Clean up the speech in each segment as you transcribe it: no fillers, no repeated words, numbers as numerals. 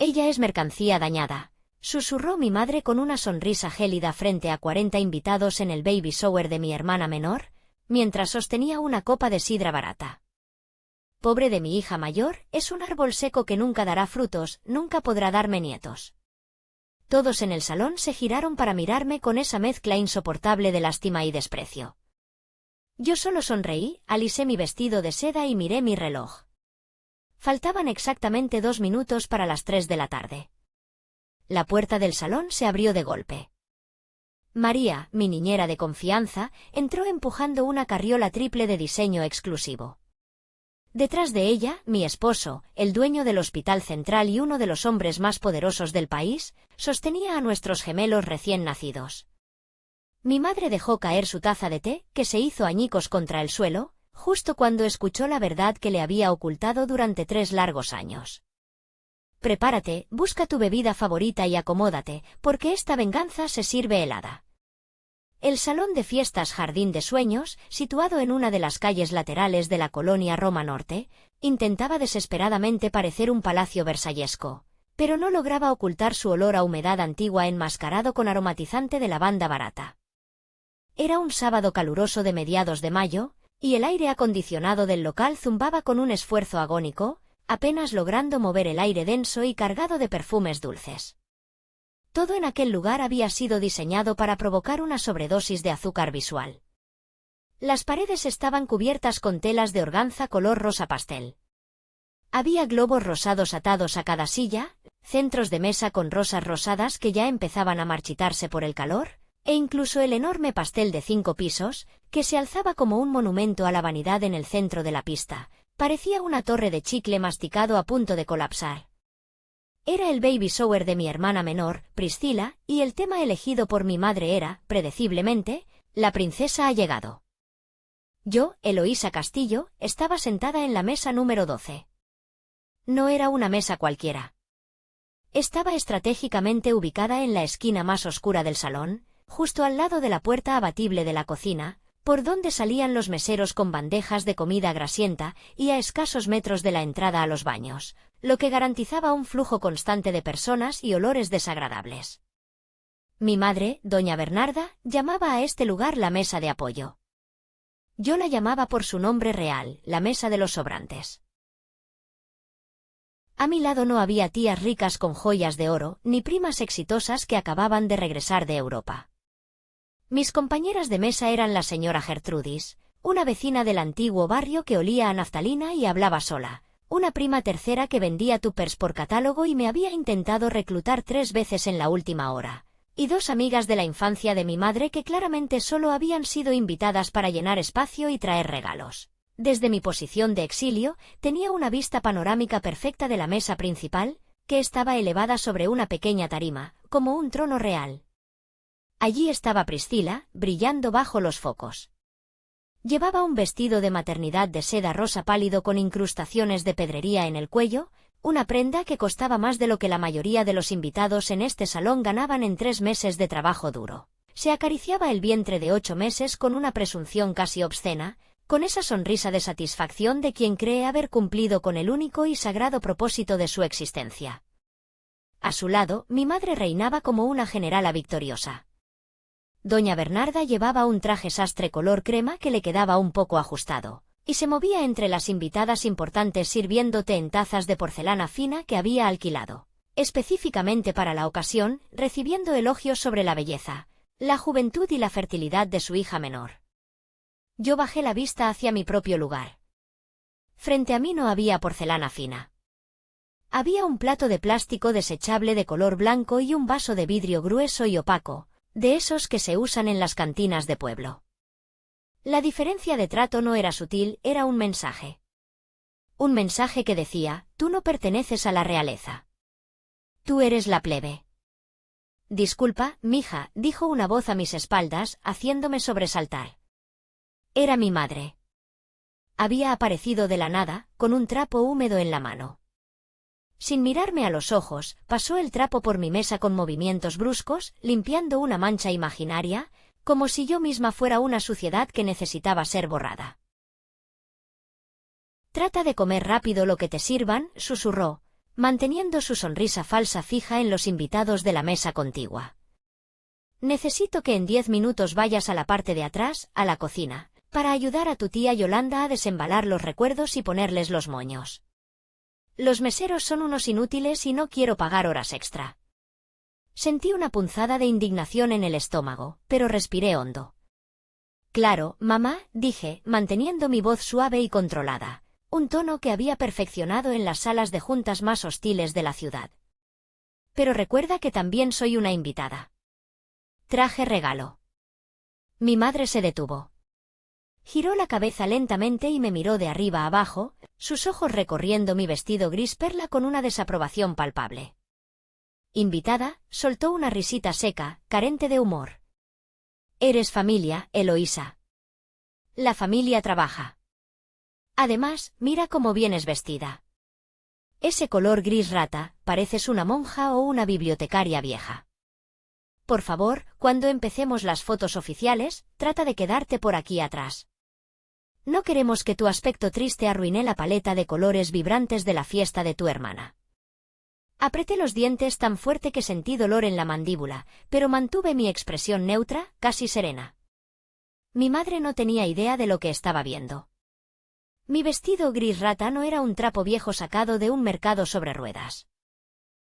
Ella es mercancía dañada, susurró mi madre con una sonrisa gélida frente a 40 invitados en el baby shower de mi hermana menor, mientras sostenía una copa de sidra barata. Pobre de mi hija mayor, es un árbol seco que nunca dará frutos, nunca podrá darme nietos. Todos en el salón se giraron para mirarme con esa mezcla insoportable de lástima y desprecio. Yo solo sonreí, alisé mi vestido de seda y miré mi reloj. Faltaban exactamente 2 minutos para las 3 de la tarde. La puerta del salón se abrió de golpe. María, mi niñera de confianza, entró empujando una carriola triple de diseño exclusivo. Detrás de ella, mi esposo, el dueño del Hospital Central y uno de los hombres más poderosos del país, sostenía a nuestros gemelos recién nacidos. Mi madre dejó caer su taza de té, que se hizo añicos contra el suelo, justo cuando escuchó la verdad que le había ocultado durante 3 largos años. Prepárate, busca tu bebida favorita y acomódate, porque esta venganza se sirve helada. El salón de fiestas Jardín de Sueños, situado en una de las calles laterales de la colonia Roma Norte, intentaba desesperadamente parecer un palacio versallesco, pero no lograba ocultar su olor a humedad antigua enmascarado con aromatizante de lavanda barata. Era un sábado caluroso de mediados de mayo, y el aire acondicionado del local zumbaba con un esfuerzo agónico, apenas logrando mover el aire denso y cargado de perfumes dulces. Todo en aquel lugar había sido diseñado para provocar una sobredosis de azúcar visual. Las paredes estaban cubiertas con telas de organza color rosa pastel. Había globos rosados atados a cada silla, centros de mesa con rosas rosadas que ya empezaban a marchitarse por el calor, e incluso el enorme pastel de 5 pisos, que se alzaba como un monumento a la vanidad en el centro de la pista, parecía una torre de chicle masticado a punto de colapsar. Era el baby shower de mi hermana menor, Priscila, y el tema elegido por mi madre era, predeciblemente, La princesa ha llegado. Yo, Eloísa Castillo, estaba sentada en la mesa número 12. No era una mesa cualquiera. Estaba estratégicamente ubicada en la esquina más oscura del salón, justo al lado de la puerta abatible de la cocina, por donde salían los meseros con bandejas de comida grasienta y a escasos metros de la entrada a los baños, lo que garantizaba un flujo constante de personas y olores desagradables. Mi madre, doña Bernarda, llamaba a este lugar la mesa de apoyo. Yo la llamaba por su nombre real, la mesa de los sobrantes. A mi lado no había tías ricas con joyas de oro, ni primas exitosas que acababan de regresar de Europa. Mis compañeras de mesa eran la señora Gertrudis, una vecina del antiguo barrio que olía a naftalina y hablaba sola, una prima tercera que vendía tuppers por catálogo y me había intentado reclutar 3 veces en la última hora, y 2 amigas de la infancia de mi madre que claramente solo habían sido invitadas para llenar espacio y traer regalos. Desde mi posición de exilio, tenía una vista panorámica perfecta de la mesa principal, que estaba elevada sobre una pequeña tarima, como un trono real. Allí estaba Priscila, brillando bajo los focos. Llevaba un vestido de maternidad de seda rosa pálido con incrustaciones de pedrería en el cuello, una prenda que costaba más de lo que la mayoría de los invitados en este salón ganaban en 3 meses de trabajo duro. Se acariciaba el vientre de 8 meses con una presunción casi obscena, con esa sonrisa de satisfacción de quien cree haber cumplido con el único y sagrado propósito de su existencia. A su lado, mi madre reinaba como una generala victoriosa. Doña Bernarda llevaba un traje sastre color crema que le quedaba un poco ajustado, y se movía entre las invitadas importantes sirviendo té en tazas de porcelana fina que había alquilado, específicamente para la ocasión, recibiendo elogios sobre la belleza, la juventud y la fertilidad de su hija menor. Yo bajé la vista hacia mi propio lugar. Frente a mí no había porcelana fina. Había un plato de plástico desechable de color blanco y un vaso de vidrio grueso y opaco, de esos que se usan en las cantinas de pueblo. La diferencia de trato no era sutil, era un mensaje. Un mensaje que decía, tú no perteneces a la realeza. Tú eres la plebe. Disculpa, mija, dijo una voz a mis espaldas, haciéndome sobresaltar. Era mi madre. Había aparecido de la nada, con un trapo húmedo en la mano. Sin mirarme a los ojos, pasó el trapo por mi mesa con movimientos bruscos, limpiando una mancha imaginaria, como si yo misma fuera una suciedad que necesitaba ser borrada. Trata de comer rápido lo que te sirvan, susurró, manteniendo su sonrisa falsa fija en los invitados de la mesa contigua. Necesito que en 10 minutos vayas a la parte de atrás, a la cocina, para ayudar a tu tía Yolanda a desembalar los recuerdos y ponerles los moños. Los meseros son unos inútiles y no quiero pagar horas extra. Sentí una punzada de indignación en el estómago, pero respiré hondo. Claro, mamá, dije, manteniendo mi voz suave y controlada, un tono que había perfeccionado en las salas de juntas más hostiles de la ciudad. Pero recuerda que también soy una invitada. Traje regalo. Mi madre se detuvo. Giró la cabeza lentamente y me miró de arriba a abajo, sus ojos recorriendo mi vestido gris perla con una desaprobación palpable. Invitada, soltó una risita seca, carente de humor. Eres familia, Eloísa. La familia trabaja. Además, mira cómo vienes vestida. Ese color gris rata, pareces una monja o una bibliotecaria vieja. Por favor, cuando empecemos las fotos oficiales, trata de quedarte por aquí atrás. No queremos que tu aspecto triste arruine la paleta de colores vibrantes de la fiesta de tu hermana. Apreté los dientes tan fuerte que sentí dolor en la mandíbula, pero mantuve mi expresión neutra, casi serena. Mi madre no tenía idea de lo que estaba viendo. Mi vestido gris rata no era un trapo viejo sacado de un mercado sobre ruedas.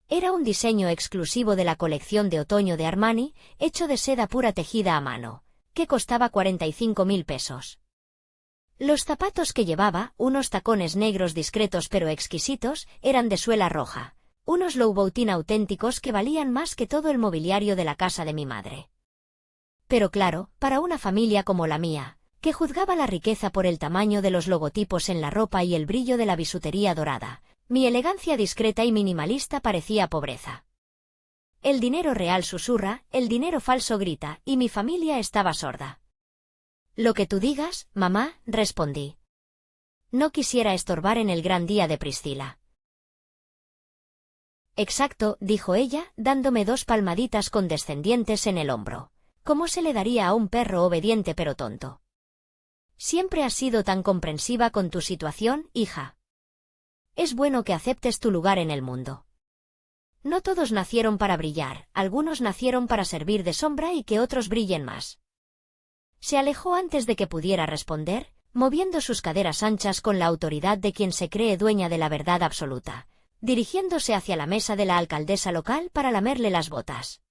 Era un diseño exclusivo de la colección de otoño de Armani, hecho de seda pura tejida a mano, que costaba 45.000 pesos. Los zapatos que llevaba, unos tacones negros discretos pero exquisitos, eran de suela roja, unos Louboutin auténticos que valían más que todo el mobiliario de la casa de mi madre. Pero claro, para una familia como la mía, que juzgaba la riqueza por el tamaño de los logotipos en la ropa y el brillo de la bisutería dorada, mi elegancia discreta y minimalista parecía pobreza. El dinero real susurra, el dinero falso grita, y mi familia estaba sorda. Lo que tú digas, mamá, respondí. No quisiera estorbar en el gran día de Priscila. Exacto, dijo ella, dándome 2 palmaditas condescendientes en el hombro. ¿Cómo se le daría a un perro obediente pero tonto? Siempre has sido tan comprensiva con tu situación, hija. Es bueno que aceptes tu lugar en el mundo. No todos nacieron para brillar, algunos nacieron para servir de sombra y que otros brillen más. Se alejó antes de que pudiera responder, moviendo sus caderas anchas con la autoridad de quien se cree dueña de la verdad absoluta, dirigiéndose hacia la mesa de la alcaldesa local para lamerle las botas.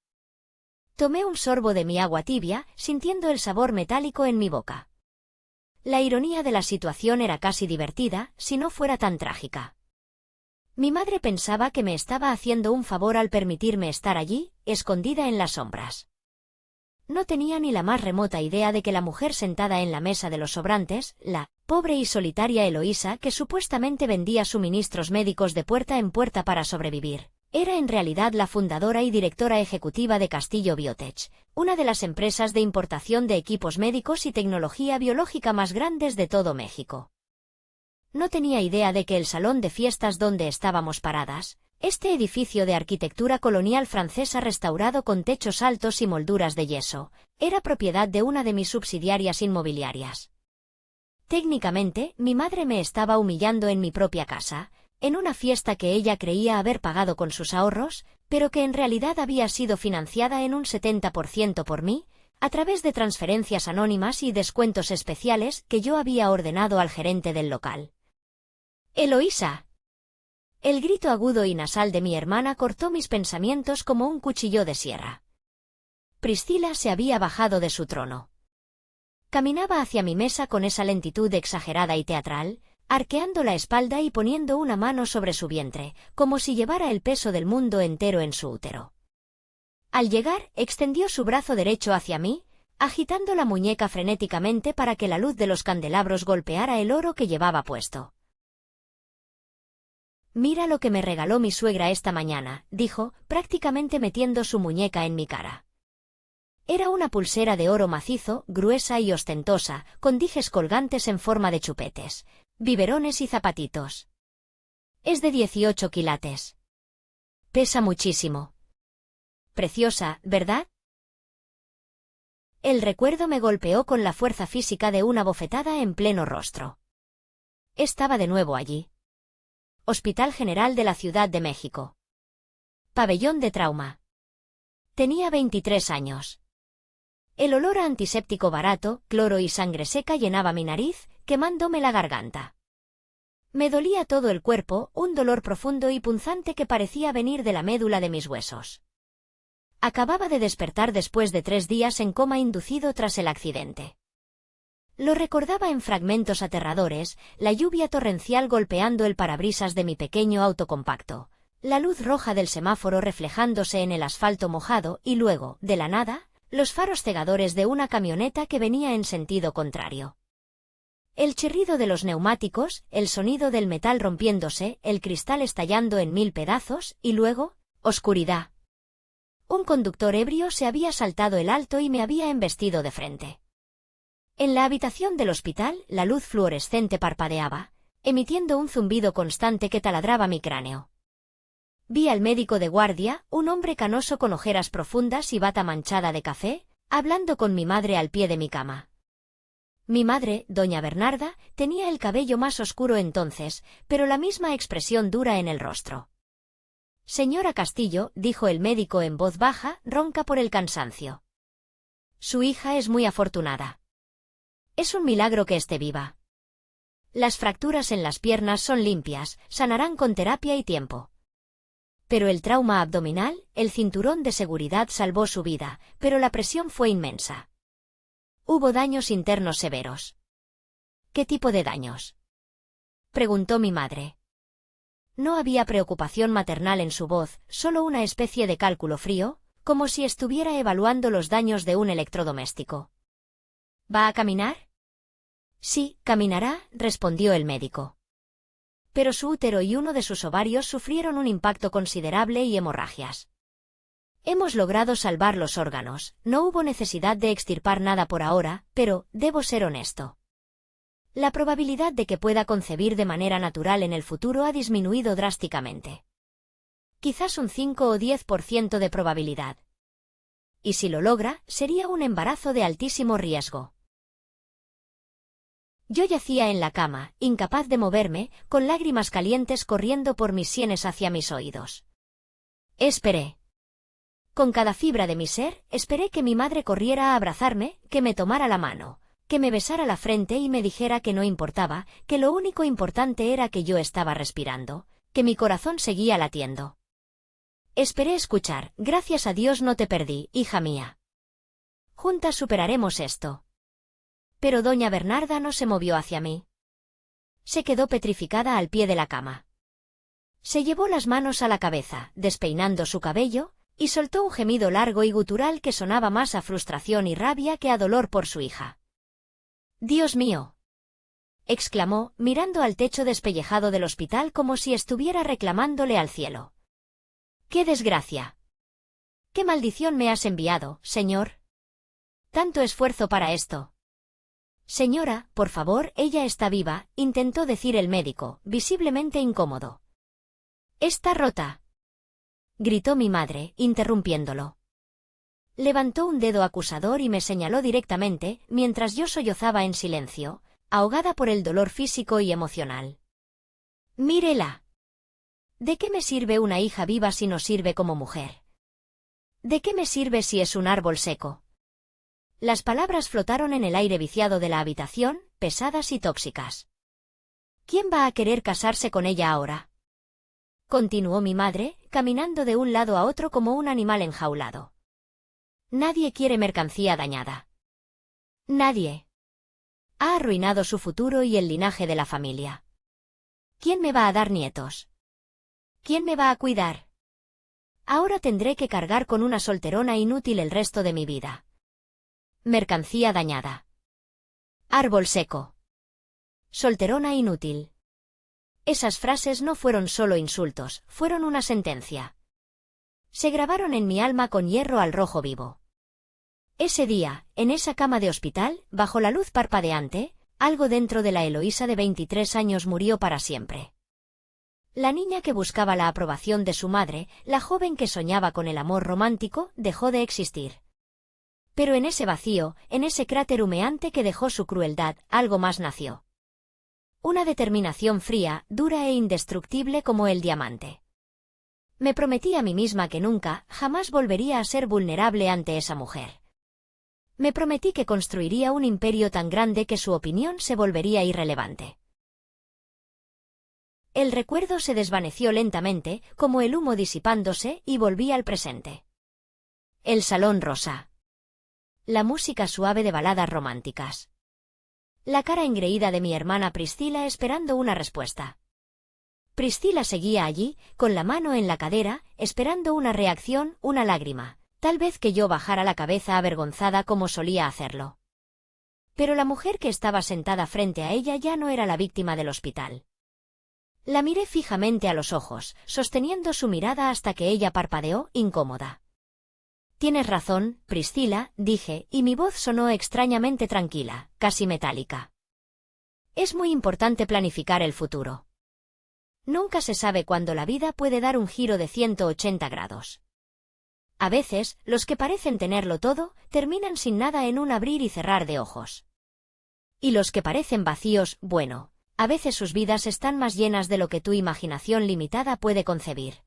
Tomé un sorbo de mi agua tibia, sintiendo el sabor metálico en mi boca. La ironía de la situación era casi divertida, si no fuera tan trágica. Mi madre pensaba que me estaba haciendo un favor al permitirme estar allí, escondida en las sombras. No tenía ni la más remota idea de que la mujer sentada en la mesa de los sobrantes, la pobre y solitaria Eloísa que supuestamente vendía suministros médicos de puerta en puerta para sobrevivir, era en realidad la fundadora y directora ejecutiva de Castillo Biotech, una de las empresas de importación de equipos médicos y tecnología biológica más grandes de todo México. No tenía idea de que el salón de fiestas donde estábamos paradas, este edificio de arquitectura colonial francesa restaurado con techos altos y molduras de yeso, era propiedad de una de mis subsidiarias inmobiliarias. Técnicamente, mi madre me estaba humillando en mi propia casa, en una fiesta que ella creía haber pagado con sus ahorros, pero que en realidad había sido financiada en un 70% por mí, a través de transferencias anónimas y descuentos especiales que yo había ordenado al gerente del local. ¡Eloísa! El grito agudo y nasal de mi hermana cortó mis pensamientos como un cuchillo de sierra. Priscila se había bajado de su trono. Caminaba hacia mi mesa con esa lentitud exagerada y teatral, arqueando la espalda y poniendo una mano sobre su vientre, como si llevara el peso del mundo entero en su útero. Al llegar, extendió su brazo derecho hacia mí, agitando la muñeca frenéticamente para que la luz de los candelabros golpeara el oro que llevaba puesto. «Mira lo que me regaló mi suegra esta mañana», dijo, prácticamente metiendo su muñeca en mi cara. Era una pulsera de oro macizo, gruesa y ostentosa, con dijes colgantes en forma de chupetes, biberones y zapatitos. Es de 18 quilates. Pesa muchísimo. Preciosa, ¿verdad? El recuerdo me golpeó con la fuerza física de una bofetada en pleno rostro. Estaba de nuevo allí. Hospital General de la Ciudad de México. Pabellón de trauma. Tenía 23 años. El olor a antiséptico barato, cloro y sangre seca llenaba mi nariz, quemándome la garganta. Me dolía todo el cuerpo, un dolor profundo y punzante que parecía venir de la médula de mis huesos. Acababa de despertar después de 3 días en coma inducido tras el accidente. Lo recordaba en fragmentos aterradores, la lluvia torrencial golpeando el parabrisas de mi pequeño auto compacto, la luz roja del semáforo reflejándose en el asfalto mojado y luego, de la nada, los faros cegadores de una camioneta que venía en sentido contrario. El chirrido de los neumáticos, el sonido del metal rompiéndose, el cristal estallando en 1000 pedazos, y luego, oscuridad. Un conductor ebrio se había saltado el alto y me había embestido de frente. En la habitación del hospital, la luz fluorescente parpadeaba, emitiendo un zumbido constante que taladraba mi cráneo. Vi al médico de guardia, un hombre canoso con ojeras profundas y bata manchada de café, hablando con mi madre al pie de mi cama. Mi madre, doña Bernarda, tenía el cabello más oscuro entonces, pero la misma expresión dura en el rostro. Señora Castillo, dijo el médico en voz baja, ronca por el cansancio. Su hija es muy afortunada. Es un milagro que esté viva. Las fracturas en las piernas son limpias, sanarán con terapia y tiempo. Pero el trauma abdominal, el cinturón de seguridad salvó su vida, pero la presión fue inmensa. Hubo daños internos severos. ¿Qué tipo de daños?, preguntó mi madre. No había preocupación maternal en su voz, solo una especie de cálculo frío, como si estuviera evaluando los daños de un electrodoméstico. ¿Va a caminar? Sí, caminará, respondió el médico. Pero su útero y uno de sus ovarios sufrieron un impacto considerable y hemorragias. Hemos logrado salvar los órganos, no hubo necesidad de extirpar nada por ahora, pero, debo ser honesto. La probabilidad de que pueda concebir de manera natural en el futuro ha disminuido drásticamente. Quizás un 5 o 10% de probabilidad. Y si lo logra, sería un embarazo de altísimo riesgo. Yo yacía en la cama, incapaz de moverme, con lágrimas calientes corriendo por mis sienes hacia mis oídos. Esperé. Con cada fibra de mi ser, esperé que mi madre corriera a abrazarme, que me tomara la mano, que me besara la frente y me dijera que no importaba, que lo único importante era que yo estaba respirando, que mi corazón seguía latiendo. Esperé escuchar, gracias a Dios no te perdí, hija mía. Juntas superaremos esto. Pero doña Bernarda no se movió hacia mí. Se quedó petrificada al pie de la cama. Se llevó las manos a la cabeza, despeinando su cabello, y soltó un gemido largo y gutural que sonaba más a frustración y rabia que a dolor por su hija. «Dios mío», exclamó, mirando al techo despellejado del hospital como si estuviera reclamándole al cielo. «¡Qué desgracia! ¡Qué maldición me has enviado, señor! Tanto esfuerzo para esto». «Señora, por favor, ella está viva», intentó decir el médico, visiblemente incómodo. «Está rota», gritó mi madre, interrumpiéndolo. Levantó un dedo acusador y me señaló directamente, mientras yo sollozaba en silencio, ahogada por el dolor físico y emocional. «Mírela. ¿De qué me sirve una hija viva si no sirve como mujer? ¿De qué me sirve si es un árbol seco?». Las palabras flotaron en el aire viciado de la habitación, pesadas y tóxicas. «¿Quién va a querer casarse con ella ahora?», continuó mi madre, caminando de un lado a otro como un animal enjaulado. «Nadie quiere mercancía dañada. Nadie. Ha arruinado su futuro y el linaje de la familia. ¿Quién me va a dar nietos? ¿Quién me va a cuidar? Ahora tendré que cargar con una solterona inútil el resto de mi vida. Mercancía dañada. Árbol seco. Solterona inútil». Esas frases no fueron solo insultos, fueron una sentencia. Se grabaron en mi alma con hierro al rojo vivo. Ese día, en esa cama de hospital, bajo la luz parpadeante, algo dentro de la Eloísa de 23 años murió para siempre. La niña que buscaba la aprobación de su madre, la joven que soñaba con el amor romántico, dejó de existir. Pero en ese vacío, en ese cráter humeante que dejó su crueldad, algo más nació. Una determinación fría, dura e indestructible como el diamante. Me prometí a mí misma que nunca, jamás volvería a ser vulnerable ante esa mujer. Me prometí que construiría un imperio tan grande que su opinión se volvería irrelevante. El recuerdo se desvaneció lentamente, como el humo disipándose, y volví al presente. El salón rosa. La música suave de baladas románticas. La cara engreída de mi hermana Priscila esperando una respuesta. Priscila seguía allí, con la mano en la cadera, esperando una reacción, una lágrima, tal vez que yo bajara la cabeza avergonzada como solía hacerlo. Pero la mujer que estaba sentada frente a ella ya no era la víctima del hospital. La miré fijamente a los ojos, sosteniendo su mirada hasta que ella parpadeó, incómoda. Tienes razón, Priscila, dije, y mi voz sonó extrañamente tranquila, casi metálica. Es muy importante planificar el futuro. Nunca se sabe cuándo la vida puede dar un giro de 180 grados. A veces, los que parecen tenerlo todo, terminan sin nada en un abrir y cerrar de ojos. Y los que parecen vacíos, bueno, a veces sus vidas están más llenas de lo que tu imaginación limitada puede concebir.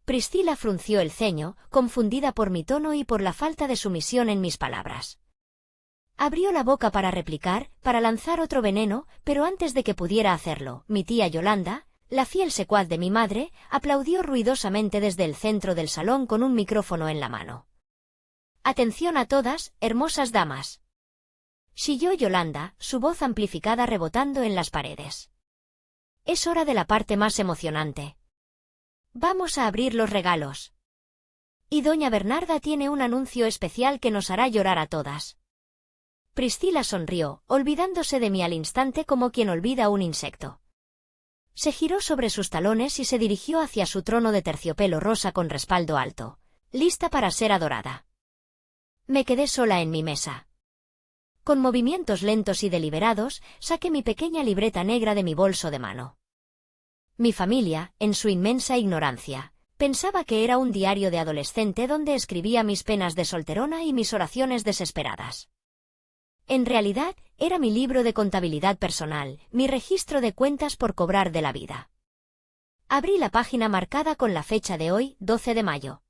Priscila frunció el ceño, confundida por mi tono y por la falta de sumisión en mis palabras. Abrió la boca para replicar, para lanzar otro veneno, pero antes de que pudiera hacerlo, mi tía Yolanda, la fiel secuaz de mi madre, aplaudió ruidosamente desde el centro del salón con un micrófono en la mano. «Atención a todas, hermosas damas», chilló Yolanda, su voz amplificada rebotando en las paredes. «Es hora de la parte más emocionante. Vamos a abrir los regalos. Y doña Bernarda tiene un anuncio especial que nos hará llorar a todas». Priscila sonrió, olvidándose de mí al instante como quien olvida un insecto. Se giró sobre sus talones y se dirigió hacia su trono de terciopelo rosa con respaldo alto, lista para ser adorada. Me quedé sola en mi mesa. Con movimientos lentos y deliberados, saqué mi pequeña libreta negra de mi bolso de mano. Mi familia, en su inmensa ignorancia, pensaba que era un diario de adolescente donde escribía mis penas de solterona y mis oraciones desesperadas. En realidad, era mi libro de contabilidad personal, mi registro de cuentas por cobrar de la vida. Abrí la página marcada con la fecha de hoy, 12 de mayo.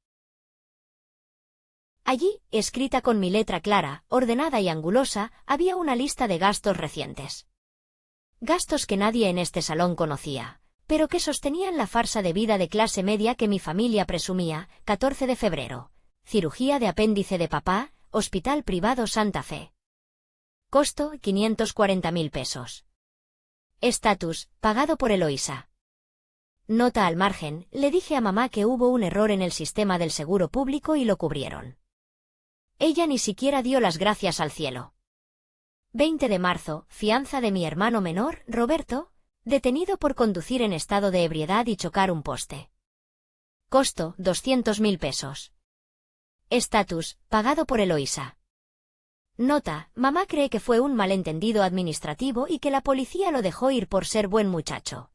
Allí, escrita con mi letra clara, ordenada y angulosa, había una lista de gastos recientes. Gastos que nadie en este salón conocía, pero que sostenían la farsa de vida de clase media que mi familia presumía. 14 de febrero. Cirugía de apéndice de papá, Hospital Privado Santa Fe. Costo, 540.000 pesos. Estatus, pagado por Eloísa. Nota al margen, le dije a mamá que hubo un error en el sistema del seguro público y lo cubrieron. Ella ni siquiera dio las gracias al cielo. 20 de marzo, fianza de mi hermano menor, Roberto, detenido por conducir en estado de ebriedad y chocar un poste. Costo, 200.000 pesos. Estatus, pagado por Eloísa. Nota, mamá cree que fue un malentendido administrativo y que la policía lo dejó ir por ser buen muchacho.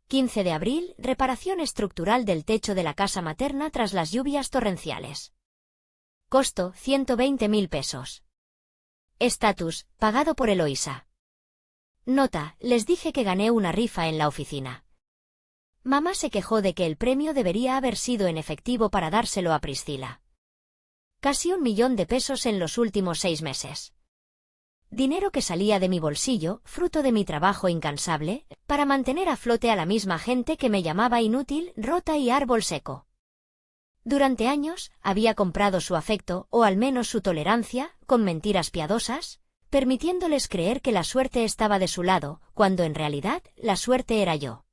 15 de abril, reparación estructural del techo de la casa materna tras las lluvias torrenciales. Costo, 120.000 pesos. Estatus, pagado por Eloísa. Nota, les dije que gané una rifa en la oficina. Mamá se quejó de que el premio debería haber sido en efectivo para dárselo a Priscila. Casi 1 millón de pesos en los últimos 6 meses. Dinero que salía de mi bolsillo, fruto de mi trabajo incansable, para mantener a flote a la misma gente que me llamaba inútil, rota y árbol seco. Durante años, había comprado su afecto, o al menos su tolerancia, con mentiras piadosas, permitiéndoles creer que la suerte estaba de su lado, cuando en realidad, la suerte era yo.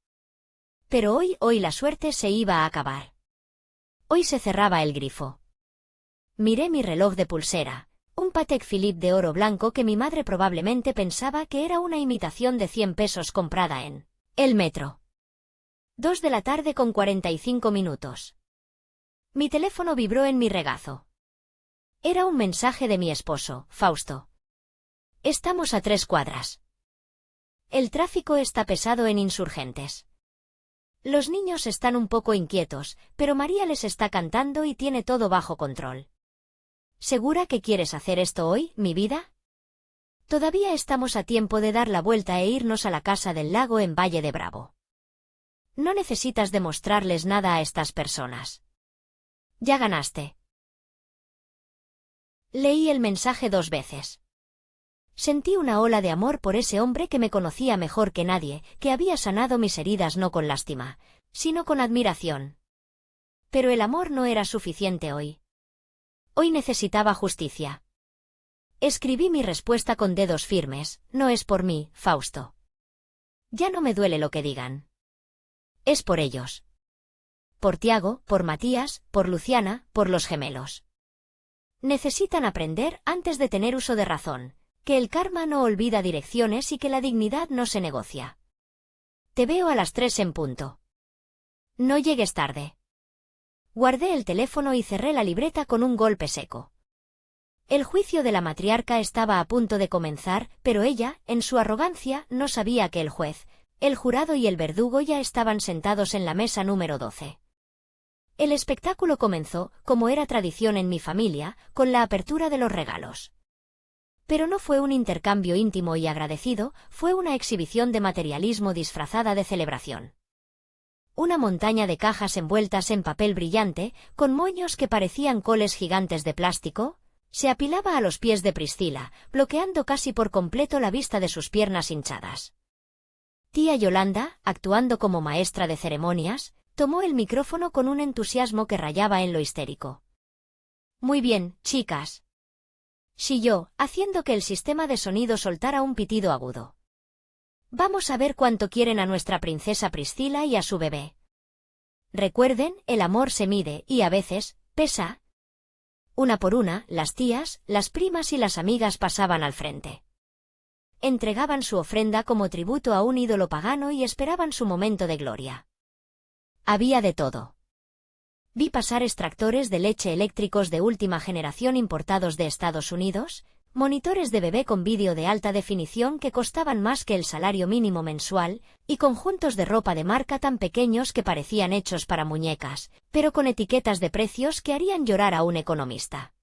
Pero hoy la suerte se iba a acabar. Hoy se cerraba el grifo. Miré mi reloj de pulsera, un Patek Philippe de oro blanco que mi madre probablemente pensaba que era una imitación de 100 pesos comprada en el metro. 2 de la tarde con 45 minutos. Mi teléfono vibró en mi regazo. Era un mensaje de mi esposo, Fausto. Estamos a 3 cuadras. El tráfico está pesado en Insurgentes. Los niños están un poco inquietos, pero María les está cantando y tiene todo bajo control. ¿Segura que quieres hacer esto hoy, mi vida? Todavía estamos a tiempo de dar la vuelta e irnos a la casa del lago en Valle de Bravo. No necesitas demostrarles nada a estas personas. Ya ganaste. Leí el mensaje 2 veces. Sentí una ola de amor por ese hombre que me conocía mejor que nadie, que había sanado mis heridas no con lástima, sino con admiración. Pero el amor no era suficiente hoy. Hoy necesitaba justicia. Escribí mi respuesta con dedos firmes: no es por mí, Fausto. Ya no me duele lo que digan. Es por ellos. Por Tiago, por Matías, por Luciana, por los gemelos. Necesitan aprender, antes de tener uso de razón, que el karma no olvida direcciones y que la dignidad no se negocia. Te veo a las 3 en punto. No llegues tarde. Guardé el teléfono y cerré la libreta con un golpe seco. El juicio de la matriarca estaba a punto de comenzar, pero ella, en su arrogancia, no sabía que el juez, el jurado y el verdugo ya estaban sentados en la mesa número 12. El espectáculo comenzó, como era tradición en mi familia, con la apertura de los regalos. Pero no fue un intercambio íntimo y agradecido, fue una exhibición de materialismo disfrazada de celebración. Una montaña de cajas envueltas en papel brillante, con moños que parecían coles gigantes de plástico, se apilaba a los pies de Priscila, bloqueando casi por completo la vista de sus piernas hinchadas. Tía Yolanda, actuando como maestra de ceremonias, tomó el micrófono con un entusiasmo que rayaba en lo histérico. «Muy bien, chicas», chilló, haciendo que el sistema de sonido soltara un pitido agudo. «Vamos a ver cuánto quieren a nuestra princesa Priscila y a su bebé. Recuerden, el amor se mide y a veces pesa». Una por una, las tías, las primas y las amigas pasaban al frente. Entregaban su ofrenda como tributo a un ídolo pagano y esperaban su momento de gloria. Había de todo. Vi pasar extractores de leche eléctricos de última generación importados de Estados Unidos, monitores de bebé con vídeo de alta definición que costaban más que el salario mínimo mensual, y conjuntos de ropa de marca tan pequeños que parecían hechos para muñecas, pero con etiquetas de precios que harían llorar a un economista.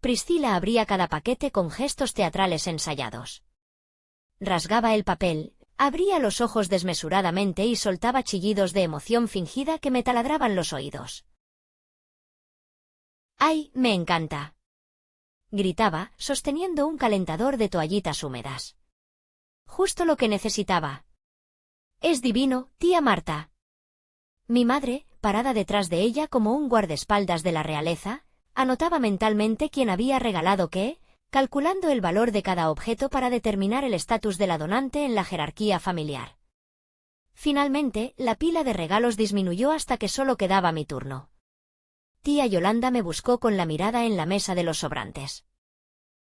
Priscila abría cada paquete con gestos teatrales ensayados. Rasgaba el papel, abría los ojos desmesuradamente y soltaba chillidos de emoción fingida que me taladraban los oídos. ¡Ay, me encanta!, gritaba, sosteniendo un calentador de toallitas húmedas. Justo lo que necesitaba. Es divino, tía Marta. Mi madre, parada detrás de ella como un guardaespaldas de la realeza, anotaba mentalmente quién había regalado qué, calculando el valor de cada objeto para determinar el estatus de la donante en la jerarquía familiar. Finalmente, la pila de regalos disminuyó hasta que solo quedaba mi turno. Tía Yolanda me buscó con la mirada en la mesa de los sobrantes.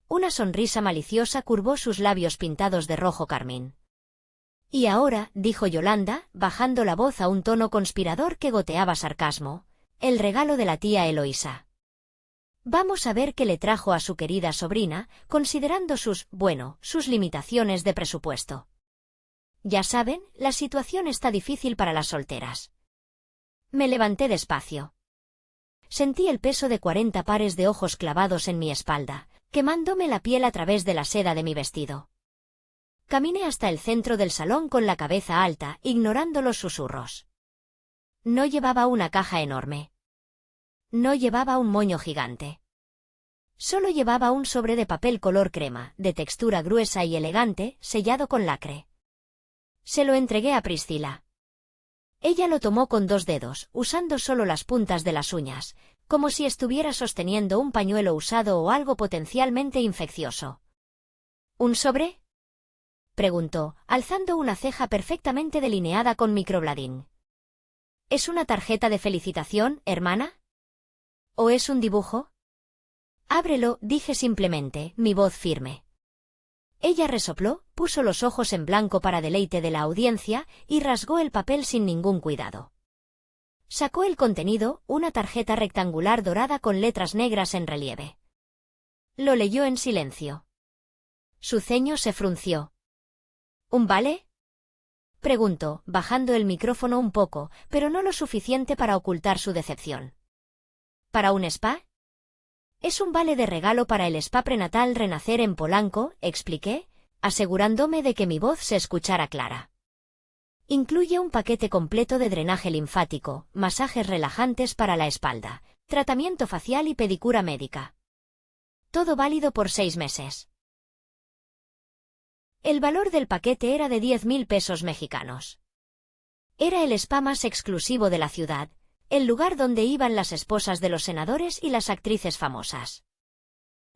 Una sonrisa maliciosa curvó sus labios pintados de rojo carmín. Y ahora, dijo Yolanda, bajando la voz a un tono conspirador que goteaba sarcasmo, el regalo de la tía Eloísa. Vamos a ver qué le trajo a su querida sobrina, considerando sus limitaciones de presupuesto. Ya saben, la situación está difícil para las solteras. Me levanté despacio. Sentí el peso de 40 pares de ojos clavados en mi espalda, quemándome la piel a través de la seda de mi vestido. Caminé hasta el centro del salón con la cabeza alta, ignorando los susurros. No llevaba una caja enorme. No llevaba un moño gigante. Solo llevaba un sobre de papel color crema, de textura gruesa y elegante, sellado con lacre. Se lo entregué a Priscila. Ella lo tomó con 2 dedos, usando solo las puntas de las uñas, como si estuviera sosteniendo un pañuelo usado o algo potencialmente infeccioso. ¿Un sobre?, preguntó, alzando una ceja perfectamente delineada con microblading. ¿Es una tarjeta de felicitación, hermana? ¿O es un dibujo? Ábrelo, dije simplemente, mi voz firme. Ella resopló, puso los ojos en blanco para deleite de la audiencia, y rasgó el papel sin ningún cuidado. Sacó el contenido, una tarjeta rectangular dorada con letras negras en relieve. Lo leyó en silencio. Su ceño se frunció. ¿Un vale?, preguntó, bajando el micrófono un poco, pero no lo suficiente para ocultar su decepción. ¿Para un spa? Es un vale de regalo para el spa prenatal Renacer en Polanco, expliqué, asegurándome de que mi voz se escuchara clara. Incluye un paquete completo de drenaje linfático, masajes relajantes para la espalda, tratamiento facial y pedicura médica. Todo válido por 6 meses. El valor del paquete era de 10.000 pesos mexicanos. Era el spa más exclusivo de la ciudad, el lugar donde iban las esposas de los senadores y las actrices famosas.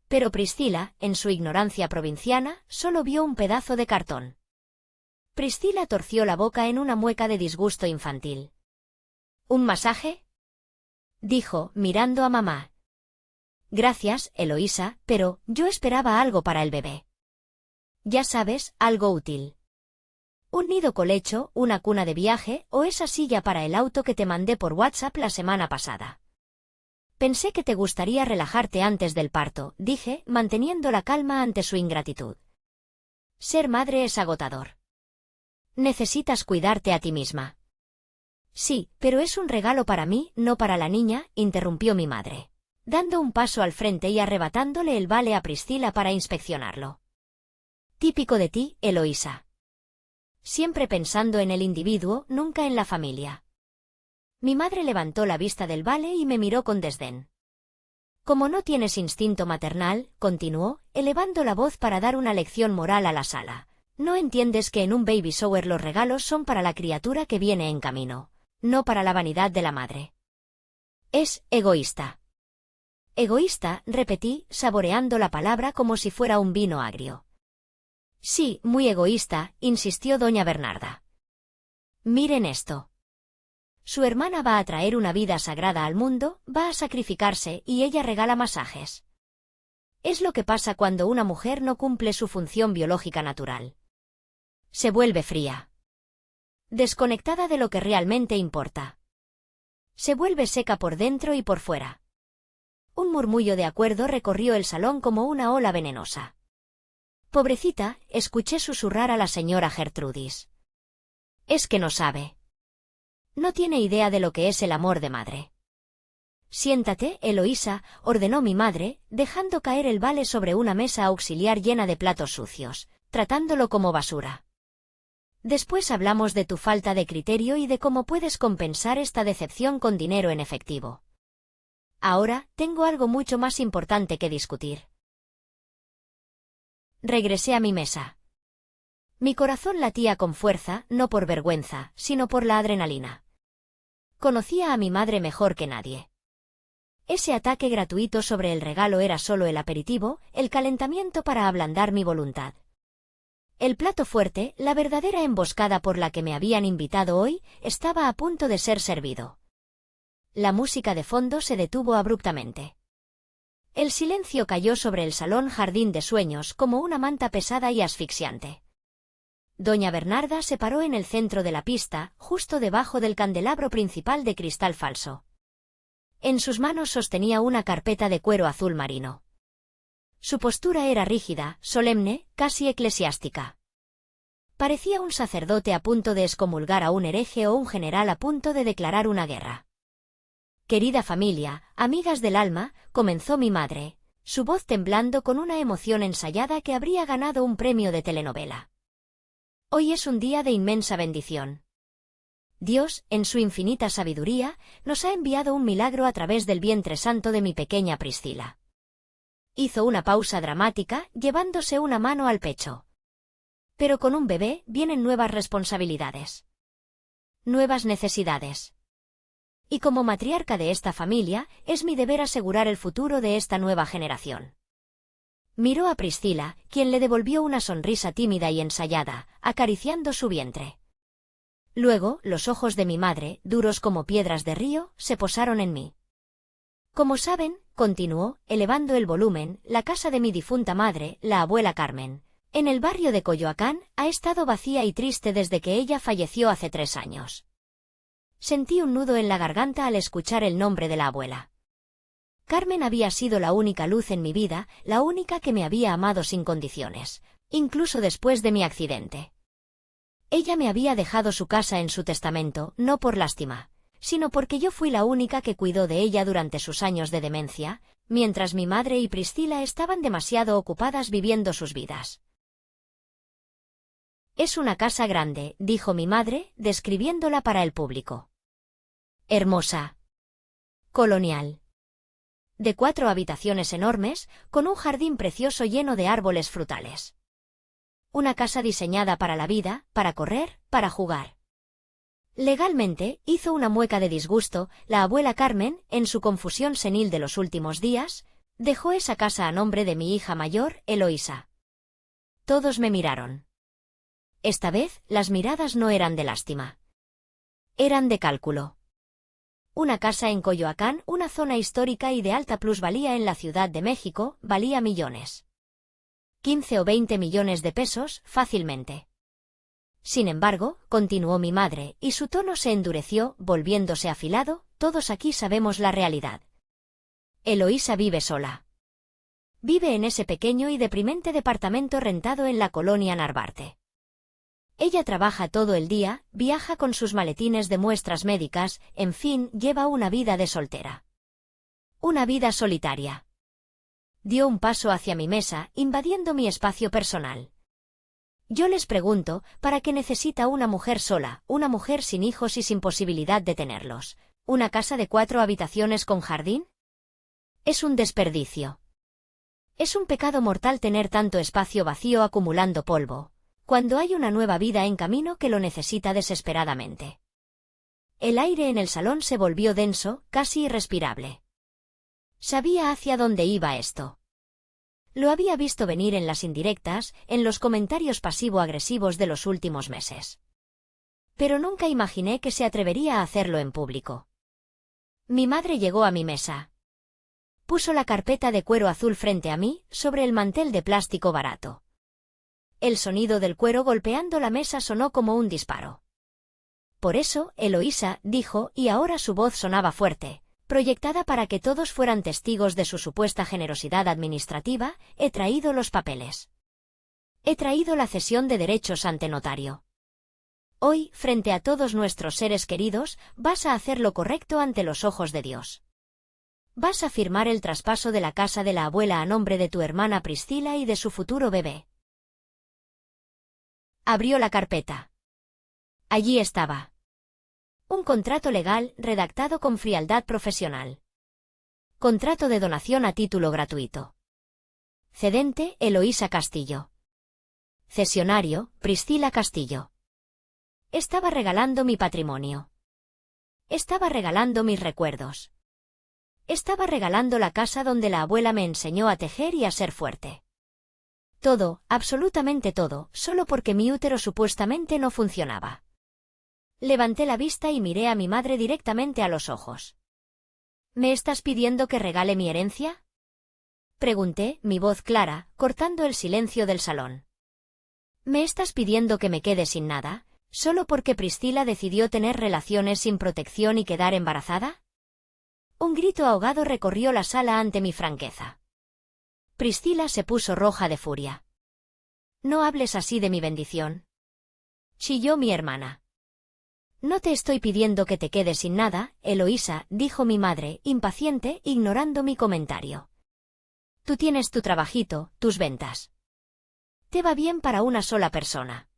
Pero Priscila, en su ignorancia provinciana, solo vio un pedazo de cartón. Priscila torció la boca en una mueca de disgusto infantil. ¿Un masaje?, dijo, mirando a mamá. Gracias, Eloísa, pero yo esperaba algo para el bebé. Ya sabes, algo útil. Un nido colecho, una cuna de viaje o esa silla para el auto que te mandé por WhatsApp la semana pasada. Pensé que te gustaría relajarte antes del parto, dije, manteniendo la calma ante su ingratitud. Ser madre es agotador. Necesitas cuidarte a ti misma. Sí, pero es un regalo para mí, no para la niña, interrumpió mi madre, dando un paso al frente y arrebatándole el vale a Priscila para inspeccionarlo. Típico de ti, Eloísa. Siempre pensando en el individuo, nunca en la familia. Mi madre levantó la vista del vale y me miró con desdén. Como no tienes instinto maternal, continuó, elevando la voz para dar una lección moral a la sala, no entiendes que en un baby shower los regalos son para la criatura que viene en camino, no para la vanidad de la madre. Es egoísta. Egoísta, repetí, saboreando la palabra como si fuera un vino agrio. Sí, muy egoísta, insistió doña Bernarda. Miren esto. Su hermana va a traer una vida sagrada al mundo, va a sacrificarse y ella regala masajes. Es lo que pasa cuando una mujer no cumple su función biológica natural. Se vuelve fría. Desconectada de lo que realmente importa. Se vuelve seca por dentro y por fuera. Un murmullo de acuerdo recorrió el salón como una ola venenosa. Pobrecita, escuché susurrar a la señora Gertrudis. Es que no sabe. No tiene idea de lo que es el amor de madre. Siéntate, Eloísa, ordenó mi madre, dejando caer el vale sobre una mesa auxiliar llena de platos sucios, tratándolo como basura. Después hablamos de tu falta de criterio y de cómo puedes compensar esta decepción con dinero en efectivo. Ahora, tengo algo mucho más importante que discutir. Regresé a mi mesa. Mi corazón latía con fuerza, no por vergüenza, sino por la adrenalina. Conocía a mi madre mejor que nadie. Ese ataque gratuito sobre el regalo era solo el aperitivo, el calentamiento para ablandar mi voluntad. El plato fuerte, la verdadera emboscada por la que me habían invitado hoy, estaba a punto de ser servido. La música de fondo se detuvo abruptamente. El silencio cayó sobre el salón jardín de sueños como una manta pesada y asfixiante. Doña Bernarda se paró en el centro de la pista, justo debajo del candelabro principal de cristal falso. En sus manos sostenía una carpeta de cuero azul marino. Su postura era rígida, solemne, casi eclesiástica. Parecía un sacerdote a punto de excomulgar a un hereje o un general a punto de declarar una guerra. Querida familia, amigas del alma, comenzó mi madre, su voz temblando con una emoción ensayada que habría ganado un premio de telenovela. Hoy es un día de inmensa bendición. Dios, en su infinita sabiduría, nos ha enviado un milagro a través del vientre santo de mi pequeña Priscila. Hizo una pausa dramática, llevándose una mano al pecho. Pero con un bebé vienen nuevas responsabilidades. Nuevas necesidades. Y como matriarca de esta familia, es mi deber asegurar el futuro de esta nueva generación. Miró a Priscila, quien le devolvió una sonrisa tímida y ensayada, acariciando su vientre. Luego, los ojos de mi madre, duros como piedras de río, se posaron en mí. Como saben, continuó, elevando el volumen, la casa de mi difunta madre, la abuela Carmen, en el barrio de Coyoacán, ha estado vacía y triste desde que ella falleció hace 3 años. Sentí un nudo en la garganta al escuchar el nombre de la abuela. Carmen había sido la única luz en mi vida, la única que me había amado sin condiciones, incluso después de mi accidente. Ella me había dejado su casa en su testamento, no por lástima, sino porque yo fui la única que cuidó de ella durante sus años de demencia, mientras mi madre y Priscila estaban demasiado ocupadas viviendo sus vidas. Es una casa grande, dijo mi madre, describiéndola para el público. Hermosa. Colonial. De 4 habitaciones enormes, con un jardín precioso lleno de árboles frutales. Una casa diseñada para la vida, para correr, para jugar. Legalmente, hizo una mueca de disgusto, la abuela Carmen, en su confusión senil de los últimos días, dejó esa casa a nombre de mi hija mayor, Eloísa. Todos me miraron. Esta vez, las miradas no eran de lástima. Eran de cálculo. Una casa en Coyoacán, una zona histórica y de alta plusvalía en la Ciudad de México, valía millones. 15 o 20 millones de pesos, fácilmente. Sin embargo, continuó mi madre, y su tono se endureció, volviéndose afilado, todos aquí sabemos la realidad. Eloísa vive sola. Vive en ese pequeño y deprimente departamento rentado en la colonia Narvarte. Ella trabaja todo el día, viaja con sus maletines de muestras médicas, en fin, lleva una vida de soltera. Una vida solitaria. Dio un paso hacia mi mesa, invadiendo mi espacio personal. Yo les pregunto, ¿para qué necesita una mujer sola, una mujer sin hijos y sin posibilidad de tenerlos? ¿Una casa de 4 habitaciones con jardín? Es un desperdicio. Es un pecado mortal tener tanto espacio vacío acumulando polvo, cuando hay una nueva vida en camino que lo necesita desesperadamente. El aire en el salón se volvió denso, casi irrespirable. Sabía hacia dónde iba esto. Lo había visto venir en las indirectas, en los comentarios pasivo-agresivos de los últimos meses. Pero nunca imaginé que se atrevería a hacerlo en público. Mi madre llegó a mi mesa. Puso la carpeta de cuero azul frente a mí, sobre el mantel de plástico barato. El sonido del cuero golpeando la mesa sonó como un disparo. Por eso, Eloísa, dijo, y ahora su voz sonaba fuerte, proyectada para que todos fueran testigos de su supuesta generosidad administrativa, he traído los papeles. He traído la cesión de derechos ante notario. Hoy, frente a todos nuestros seres queridos, vas a hacer lo correcto ante los ojos de Dios. Vas a firmar el traspaso de la casa de la abuela a nombre de tu hermana Priscila y de su futuro bebé. Abrió la carpeta. Allí estaba. Un contrato legal, redactado con frialdad profesional. Contrato de donación a título gratuito. Cedente, Eloísa Castillo. Cesionario, Priscila Castillo. Estaba regalando mi patrimonio. Estaba regalando mis recuerdos. Estaba regalando la casa donde la abuela me enseñó a tejer y a ser fuerte. Todo, absolutamente todo, solo porque mi útero supuestamente no funcionaba. Levanté la vista y miré a mi madre directamente a los ojos. ¿Me estás pidiendo que regale mi herencia? Pregunté, mi voz clara, cortando el silencio del salón. ¿Me estás pidiendo que me quede sin nada, solo porque Priscila decidió tener relaciones sin protección y quedar embarazada? Un grito ahogado recorrió la sala ante mi franqueza. Priscila se puso roja de furia. No hables así de mi bendición. Chilló mi hermana. No te estoy pidiendo que te quedes sin nada, Eloísa, dijo mi madre, impaciente, ignorando mi comentario. Tú tienes tu trabajito, tus ventas. Te va bien para una sola persona.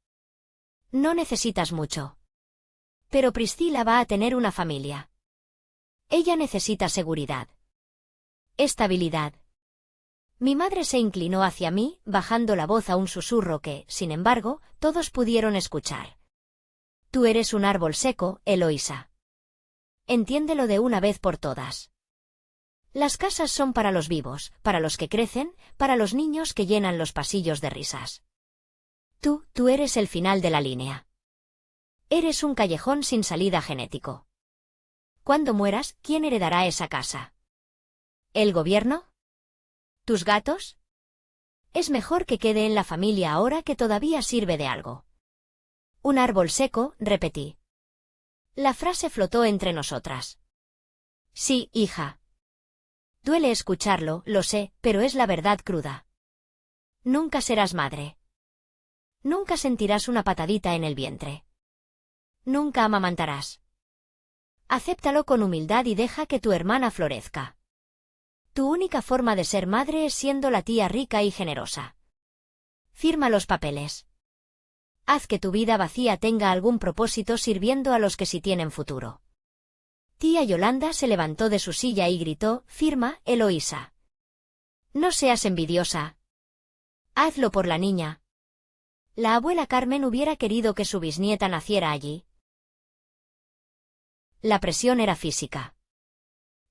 No necesitas mucho. Pero Priscila va a tener una familia. Ella necesita seguridad. Estabilidad. Mi madre se inclinó hacia mí, bajando la voz a un susurro que, sin embargo, todos pudieron escuchar. Tú eres un árbol seco, Eloísa. Entiéndelo de una vez por todas. Las casas son para los vivos, para los que crecen, para los niños que llenan los pasillos de risas. Tú eres el final de la línea. Eres un callejón sin salida genético. Cuando mueras, ¿quién heredará esa casa? ¿El gobierno? ¿Tus gatos? Es mejor que quede en la familia ahora que todavía sirve de algo. Un árbol seco, repetí. La frase flotó entre nosotras. Sí, hija. Duele escucharlo, lo sé, pero es la verdad cruda. Nunca serás madre. Nunca sentirás una patadita en el vientre. Nunca amamantarás. Acéptalo con humildad y deja que tu hermana florezca. Tu única forma de ser madre es siendo la tía rica y generosa. Firma los papeles. Haz que tu vida vacía tenga algún propósito sirviendo a los que sí tienen futuro. Tía Yolanda se levantó de su silla y gritó: «Firma, Eloísa. No seas envidiosa. Hazlo por la niña». La abuela Carmen hubiera querido que su bisnieta naciera allí. La presión era física.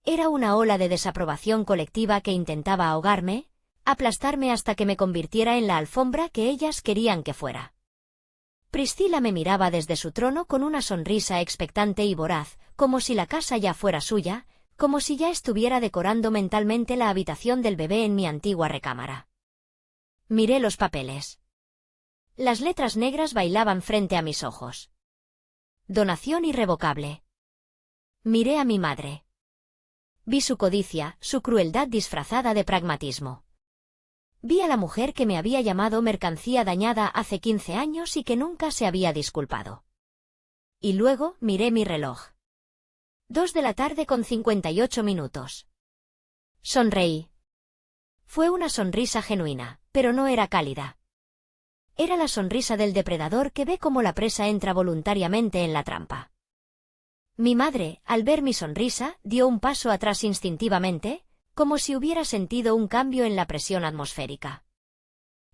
Era una ola de desaprobación colectiva que intentaba ahogarme, aplastarme hasta que me convirtiera en la alfombra que ellas querían que fuera. Priscila me miraba desde su trono con una sonrisa expectante y voraz, como si la casa ya fuera suya, como si ya estuviera decorando mentalmente la habitación del bebé en mi antigua recámara. Miré los papeles. Las letras negras bailaban frente a mis ojos. Donación irrevocable. Miré a mi madre. Vi su codicia, su crueldad disfrazada de pragmatismo. Vi a la mujer que me había llamado mercancía dañada hace 15 años y que nunca se había disculpado. Y luego miré mi reloj. 2:58 p.m. Sonreí. Fue una sonrisa genuina, pero no era cálida. Era la sonrisa del depredador que ve cómo la presa entra voluntariamente en la trampa. Mi madre, al ver mi sonrisa, dio un paso atrás instintivamente, como si hubiera sentido un cambio en la presión atmosférica.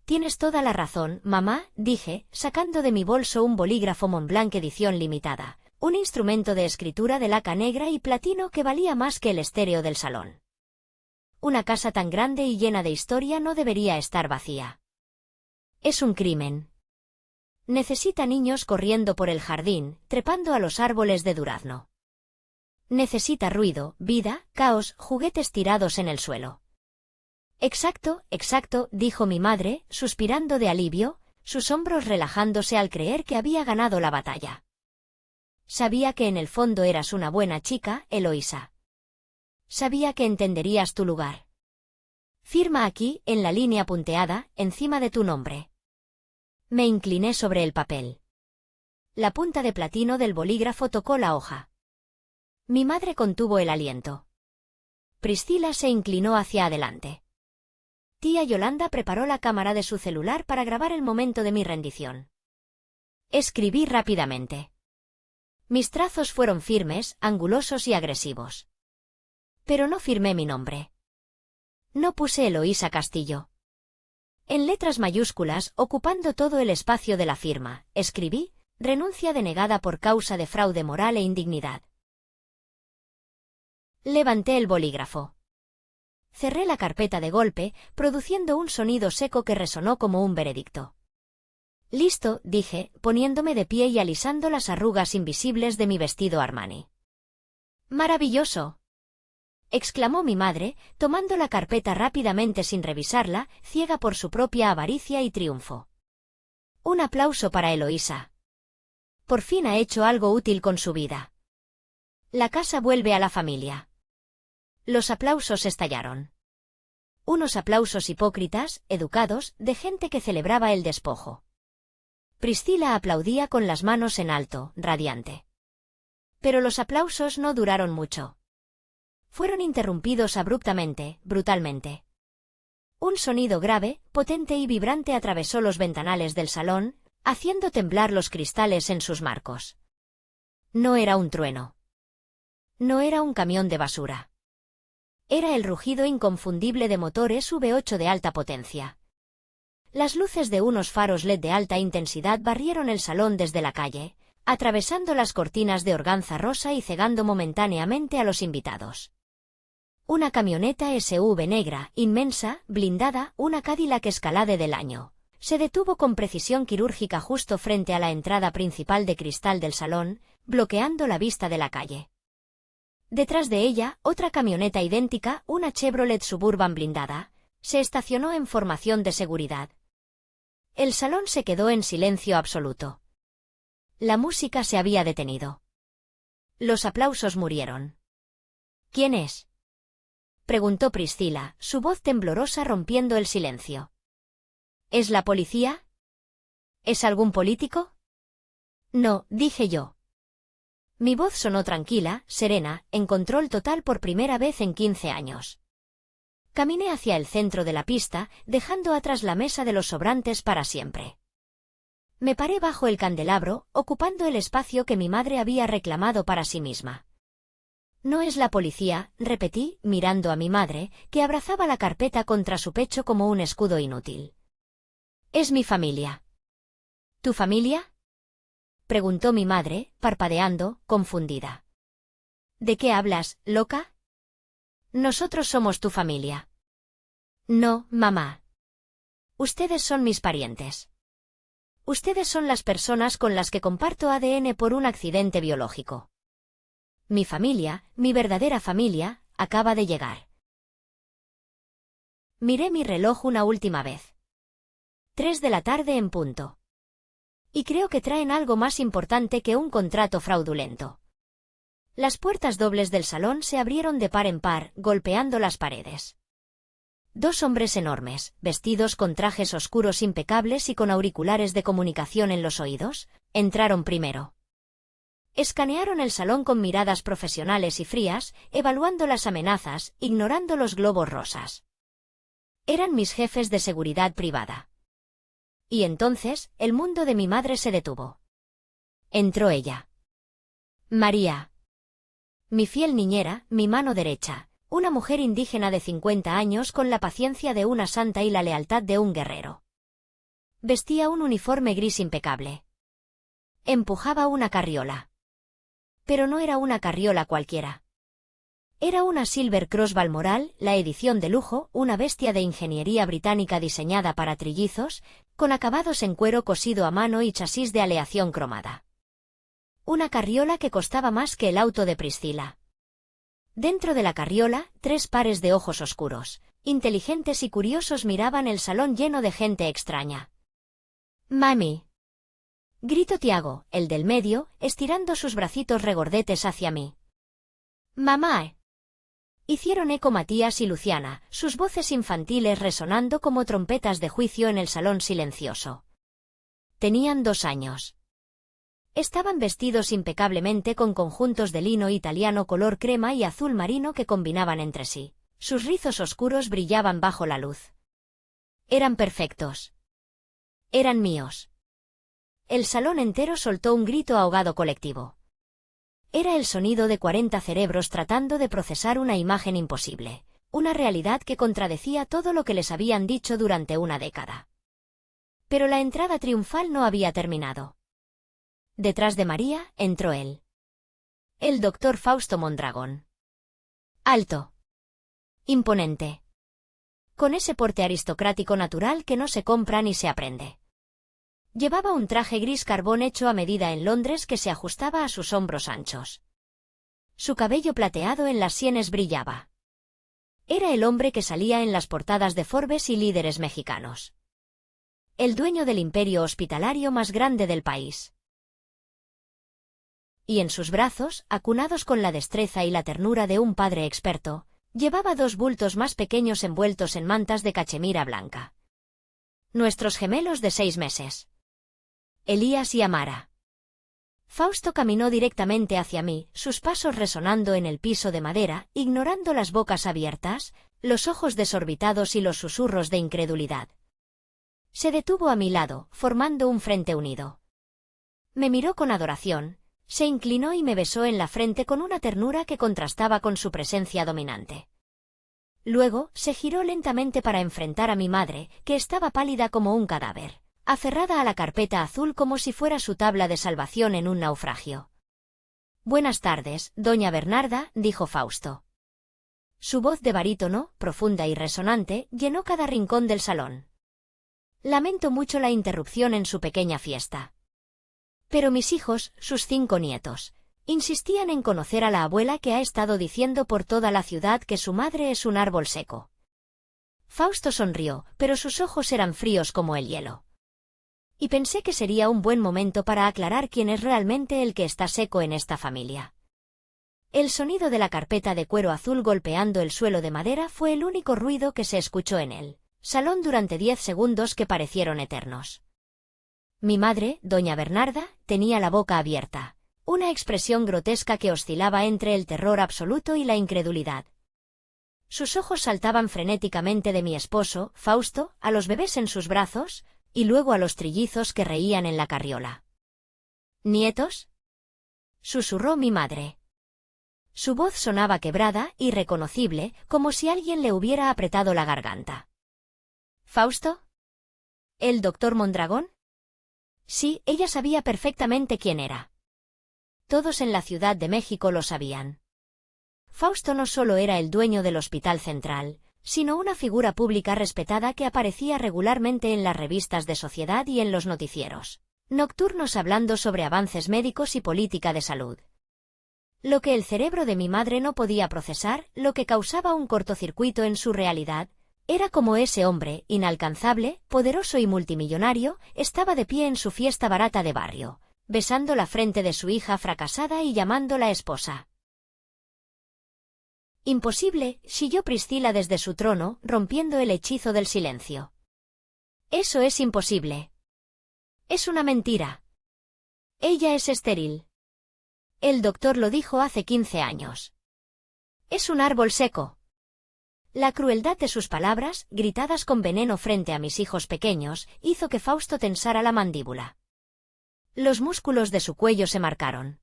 Tienes toda la razón, mamá, dije, sacando de mi bolso un bolígrafo Montblanc edición limitada, un instrumento de escritura de laca negra y platino que valía más que el estéreo del salón. Una casa tan grande y llena de historia no debería estar vacía. Es un crimen. Necesita niños corriendo por el jardín, trepando a los árboles de durazno. Necesita ruido, vida, caos, juguetes tirados en el suelo. Exacto, exacto, dijo mi madre, suspirando de alivio, sus hombros relajándose al creer que había ganado la batalla. Sabía que en el fondo eras una buena chica, Eloísa. Sabía que entenderías tu lugar. Firma aquí, en la línea punteada, encima de tu nombre. Me incliné sobre el papel. La punta de platino del bolígrafo tocó la hoja. Mi madre contuvo el aliento. Priscila se inclinó hacia adelante. Tía Yolanda preparó la cámara de su celular para grabar el momento de mi rendición. Escribí rápidamente. Mis trazos fueron firmes, angulosos y agresivos. Pero no firmé mi nombre. No puse Eloísa Castillo. En letras mayúsculas, ocupando todo el espacio de la firma, escribí: renuncia denegada por causa de fraude moral e indignidad. Levanté el bolígrafo. Cerré la carpeta de golpe, produciendo un sonido seco que resonó como un veredicto. Listo, dije, poniéndome de pie y alisando las arrugas invisibles de mi vestido Armani. ¡Maravilloso!, exclamó mi madre, tomando la carpeta rápidamente sin revisarla, ciega por su propia avaricia y triunfo. Un aplauso para Eloísa. Por fin ha hecho algo útil con su vida. La casa vuelve a la familia. Los aplausos estallaron. Unos aplausos hipócritas, educados, de gente que celebraba el despojo. Priscila aplaudía con las manos en alto, radiante. Pero los aplausos no duraron mucho. Fueron interrumpidos abruptamente, brutalmente. Un sonido grave, potente y vibrante atravesó los ventanales del salón, haciendo temblar los cristales en sus marcos. No era un trueno. No era un camión de basura. Era el rugido inconfundible de motores V8 de alta potencia. Las luces de unos faros LED de alta intensidad barrieron el salón desde la calle, atravesando las cortinas de organza rosa y cegando momentáneamente a los invitados. Una camioneta SUV negra, inmensa, blindada, una Cadillac Escalade del año, se detuvo con precisión quirúrgica justo frente a la entrada principal de cristal del salón, bloqueando la vista de la calle. Detrás de ella, otra camioneta idéntica, una Chevrolet Suburban blindada, se estacionó en formación de seguridad. El salón se quedó en silencio absoluto. La música se había detenido. Los aplausos murieron. ¿Quién es?, preguntó Priscila, su voz temblorosa rompiendo el silencio. ¿Es la policía? ¿Es algún político? No, dije yo. Mi voz sonó tranquila, serena, en control total por primera vez en 15 años. Caminé hacia el centro de la pista, dejando atrás la mesa de los sobrantes para siempre. Me paré bajo el candelabro, ocupando el espacio que mi madre había reclamado para sí misma. No es la policía, repetí, mirando a mi madre, que abrazaba la carpeta contra su pecho como un escudo inútil. Es mi familia. ¿Tu familia? Preguntó mi madre, parpadeando, confundida. ¿De qué hablas, loca? Nosotros somos tu familia. No, mamá. Ustedes son mis parientes. Ustedes son las personas con las que comparto ADN por un accidente biológico. Mi familia, mi verdadera familia, acaba de llegar. Miré mi reloj una última vez. 3 de la tarde en punto. Y creo que traen algo más importante que un contrato fraudulento. Las puertas dobles del salón se abrieron de par en par, golpeando las paredes. 2 hombres enormes, vestidos con trajes oscuros impecables y con auriculares de comunicación en los oídos, entraron primero. Escanearon el salón con miradas profesionales y frías, evaluando las amenazas, ignorando los globos rosas. Eran mis jefes de seguridad privada. Y entonces, el mundo de mi madre se detuvo. Entró ella. María. Mi fiel niñera, mi mano derecha. Una mujer indígena de 50 años con la paciencia de una santa y la lealtad de un guerrero. Vestía un uniforme gris impecable. Empujaba una carriola. Pero no era una carriola cualquiera. Era una Silver Cross Balmoral, la edición de lujo, una bestia de ingeniería británica diseñada para trillizos, con acabados en cuero cosido a mano y chasis de aleación cromada. Una carriola que costaba más que el auto de Priscila. Dentro de la carriola, 3 pares de ojos oscuros, inteligentes y curiosos miraban el salón lleno de gente extraña. «Mami», gritó Tiago, el del medio, estirando sus bracitos regordetes hacia mí. «Mamá». Hicieron eco Matías y Luciana, sus voces infantiles resonando como trompetas de juicio en el salón silencioso. Tenían 2 años. Estaban vestidos impecablemente con conjuntos de lino italiano color crema y azul marino que combinaban entre sí. Sus rizos oscuros brillaban bajo la luz. Eran perfectos. Eran míos. El salón entero soltó un grito ahogado colectivo. Era el sonido de 40 cerebros tratando de procesar una imagen imposible, una realidad que contradecía todo lo que les habían dicho durante una década. Pero la entrada triunfal no había terminado. Detrás de María, entró él. El doctor Fausto Mondragón. Alto. Imponente. Con ese porte aristocrático natural que no se compra ni se aprende. Llevaba un traje gris carbón hecho a medida en Londres que se ajustaba a sus hombros anchos. Su cabello plateado en las sienes brillaba. Era el hombre que salía en las portadas de Forbes y Líderes mexicanos. El dueño del imperio hospitalario más grande del país. Y en sus brazos, acunados con la destreza y la ternura de un padre experto, llevaba 2 bultos más pequeños envueltos en mantas de cachemira blanca. Nuestros gemelos de 6 meses. Elías y Amara. Fausto caminó directamente hacia mí, sus pasos resonando en el piso de madera, ignorando las bocas abiertas, los ojos desorbitados y los susurros de incredulidad. Se detuvo a mi lado, formando un frente unido. Me miró con adoración. Se inclinó y me besó en la frente con una ternura que contrastaba con su presencia dominante. Luego, se giró lentamente para enfrentar a mi madre, que estaba pálida como un cadáver, aferrada a la carpeta azul como si fuera su tabla de salvación en un naufragio. «Buenas tardes, doña Bernarda», dijo Fausto. Su voz de barítono, profunda y resonante, llenó cada rincón del salón. Lamento mucho la interrupción en su pequeña fiesta. Pero mis hijos, sus 5 nietos, insistían en conocer a la abuela que ha estado diciendo por toda la ciudad que su madre es un árbol seco. Fausto sonrió, pero sus ojos eran fríos como el hielo. Y pensé que sería un buen momento para aclarar quién es realmente el que está seco en esta familia. El sonido de la carpeta de cuero azul golpeando el suelo de madera fue el único ruido que se escuchó en el salón durante 10 segundos que parecieron eternos. Mi madre, doña Bernarda, tenía la boca abierta, una expresión grotesca que oscilaba entre el terror absoluto y la incredulidad. Sus ojos saltaban frenéticamente de mi esposo, Fausto, a los bebés en sus brazos, y luego a los trillizos que reían en la carriola. ¿Nietos?, susurró mi madre. Su voz sonaba quebrada, irreconocible, como si alguien le hubiera apretado la garganta. ¿Fausto? ¿El doctor Mondragón? Sí, ella sabía perfectamente quién era. Todos en la Ciudad de México lo sabían. Fausto no solo era el dueño del Hospital Central, sino una figura pública respetada que aparecía regularmente en las revistas de sociedad y en los noticieros nocturnos hablando sobre avances médicos y política de salud. Lo que el cerebro de mi madre no podía procesar, lo que causaba un cortocircuito en su realidad, era como ese hombre, inalcanzable, poderoso y multimillonario, estaba de pie en su fiesta barata de barrio, besando la frente de su hija fracasada y llamándola esposa. Imposible, chilló Priscila desde su trono, rompiendo el hechizo del silencio. Eso es imposible. Es una mentira. Ella es estéril. El doctor lo dijo hace 15 años. Es un árbol seco. La crueldad de sus palabras, gritadas con veneno frente a mis hijos pequeños, hizo que Fausto tensara la mandíbula. Los músculos de su cuello se marcaron.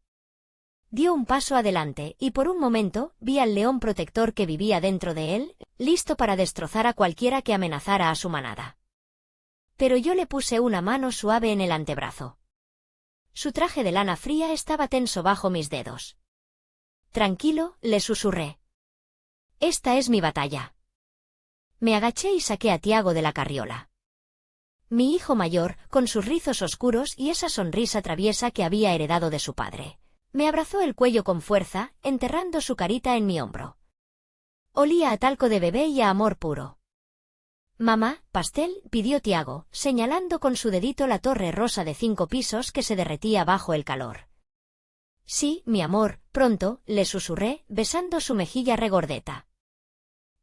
Dio un paso adelante, y por un momento, vi al león protector que vivía dentro de él, listo para destrozar a cualquiera que amenazara a su manada. Pero yo le puse una mano suave en el antebrazo. Su traje de lana fría estaba tenso bajo mis dedos. Tranquilo, le susurré. Esta es mi batalla. Me agaché y saqué a Tiago de la carriola. Mi hijo mayor, con sus rizos oscuros y esa sonrisa traviesa que había heredado de su padre, me abrazó el cuello con fuerza, enterrando su carita en mi hombro. Olía a talco de bebé y a amor puro. Mamá, pastel, pidió Tiago, señalando con su dedito la torre rosa de 5 pisos que se derretía bajo el calor. Sí, mi amor, pronto, le susurré, besando su mejilla regordeta.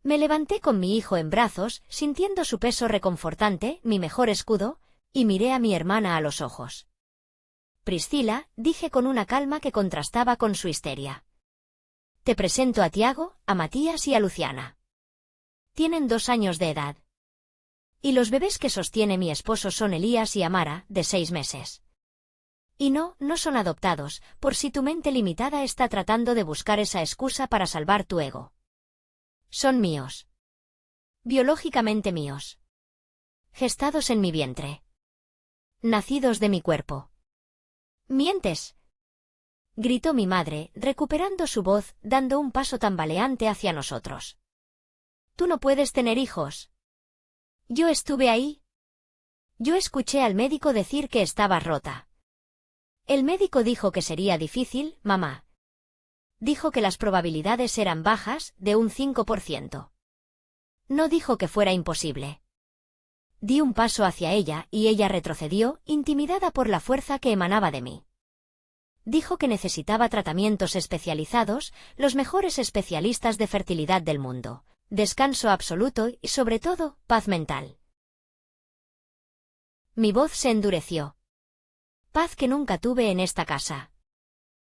Me levanté con mi hijo en brazos, sintiendo su peso reconfortante, mi mejor escudo, y miré a mi hermana a los ojos. Priscila, dije con una calma que contrastaba con su histeria. Te presento a Tiago, a Matías y a Luciana. Tienen 2 años de edad. Y los bebés que sostiene mi esposo son Elías y Amara, de 6 meses. Y no son adoptados, por si tu mente limitada está tratando de buscar esa excusa para salvar tu ego. Son míos. Biológicamente míos. Gestados en mi vientre. Nacidos de mi cuerpo. ¿Mientes?, gritó mi madre, recuperando su voz, dando un paso tambaleante hacia nosotros. Tú no puedes tener hijos. Yo estuve ahí. Yo escuché al médico decir que estabas rota. El médico dijo que sería difícil, mamá. Dijo que las probabilidades eran bajas, de un 5%. No dijo que fuera imposible. Di un paso hacia ella, y ella retrocedió, intimidada por la fuerza que emanaba de mí. Dijo que necesitaba tratamientos especializados, los mejores especialistas de fertilidad del mundo, descanso absoluto y, sobre todo, paz mental. Mi voz se endureció. Paz que nunca tuve en esta casa.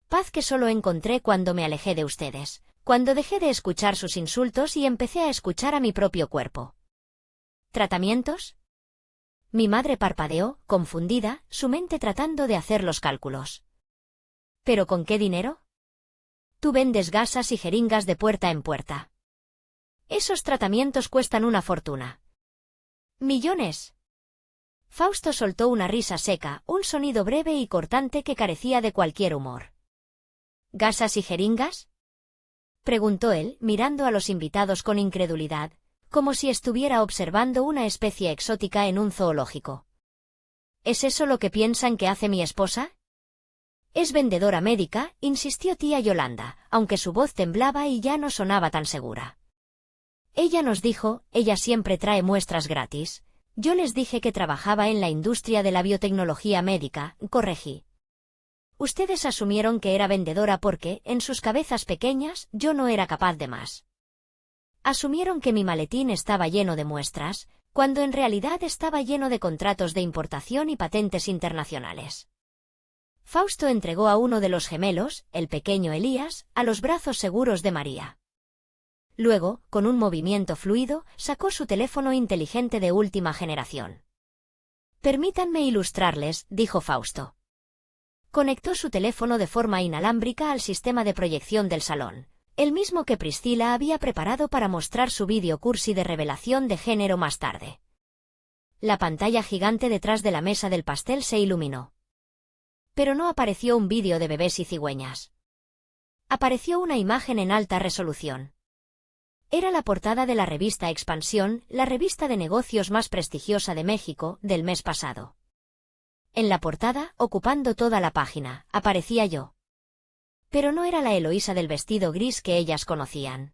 Paz que solo encontré cuando me alejé de ustedes, cuando dejé de escuchar sus insultos y empecé a escuchar a mi propio cuerpo. ¿Tratamientos? Mi madre parpadeó, confundida, su mente tratando de hacer los cálculos. ¿Pero con qué dinero? Tú vendes gasas y jeringas de puerta en puerta. Esos tratamientos cuestan una fortuna. ¿Millones? Fausto soltó una risa seca, un sonido breve y cortante que carecía de cualquier humor. ¿Gasas y jeringas?, preguntó él, mirando a los invitados con incredulidad, como si estuviera observando una especie exótica en un zoológico. ¿Es eso lo que piensan que hace mi esposa? Es vendedora médica, insistió tía Yolanda, aunque su voz temblaba y ya no sonaba tan segura. Ella nos dijo, ella siempre trae muestras gratis. Yo les dije que trabajaba en la industria de la biotecnología médica, corregí. Ustedes asumieron que era vendedora porque, en sus cabezas pequeñas, yo no era capaz de más. Asumieron que mi maletín estaba lleno de muestras, cuando en realidad estaba lleno de contratos de importación y patentes internacionales. Fausto entregó a uno de los gemelos, el pequeño Elías, a los brazos seguros de María. Luego, con un movimiento fluido, sacó su teléfono inteligente de última generación. «Permítanme ilustrarles», dijo Fausto. Conectó su teléfono de forma inalámbrica al sistema de proyección del salón, el mismo que Priscila había preparado para mostrar su vídeo cursi de revelación de género más tarde. La pantalla gigante detrás de la mesa del pastel se iluminó. Pero no apareció un vídeo de bebés y cigüeñas. Apareció una imagen en alta resolución. Era la portada de la revista Expansión, la revista de negocios más prestigiosa de México, del mes pasado. En la portada, ocupando toda la página, aparecía yo. Pero no era la Eloísa del vestido gris que ellas conocían.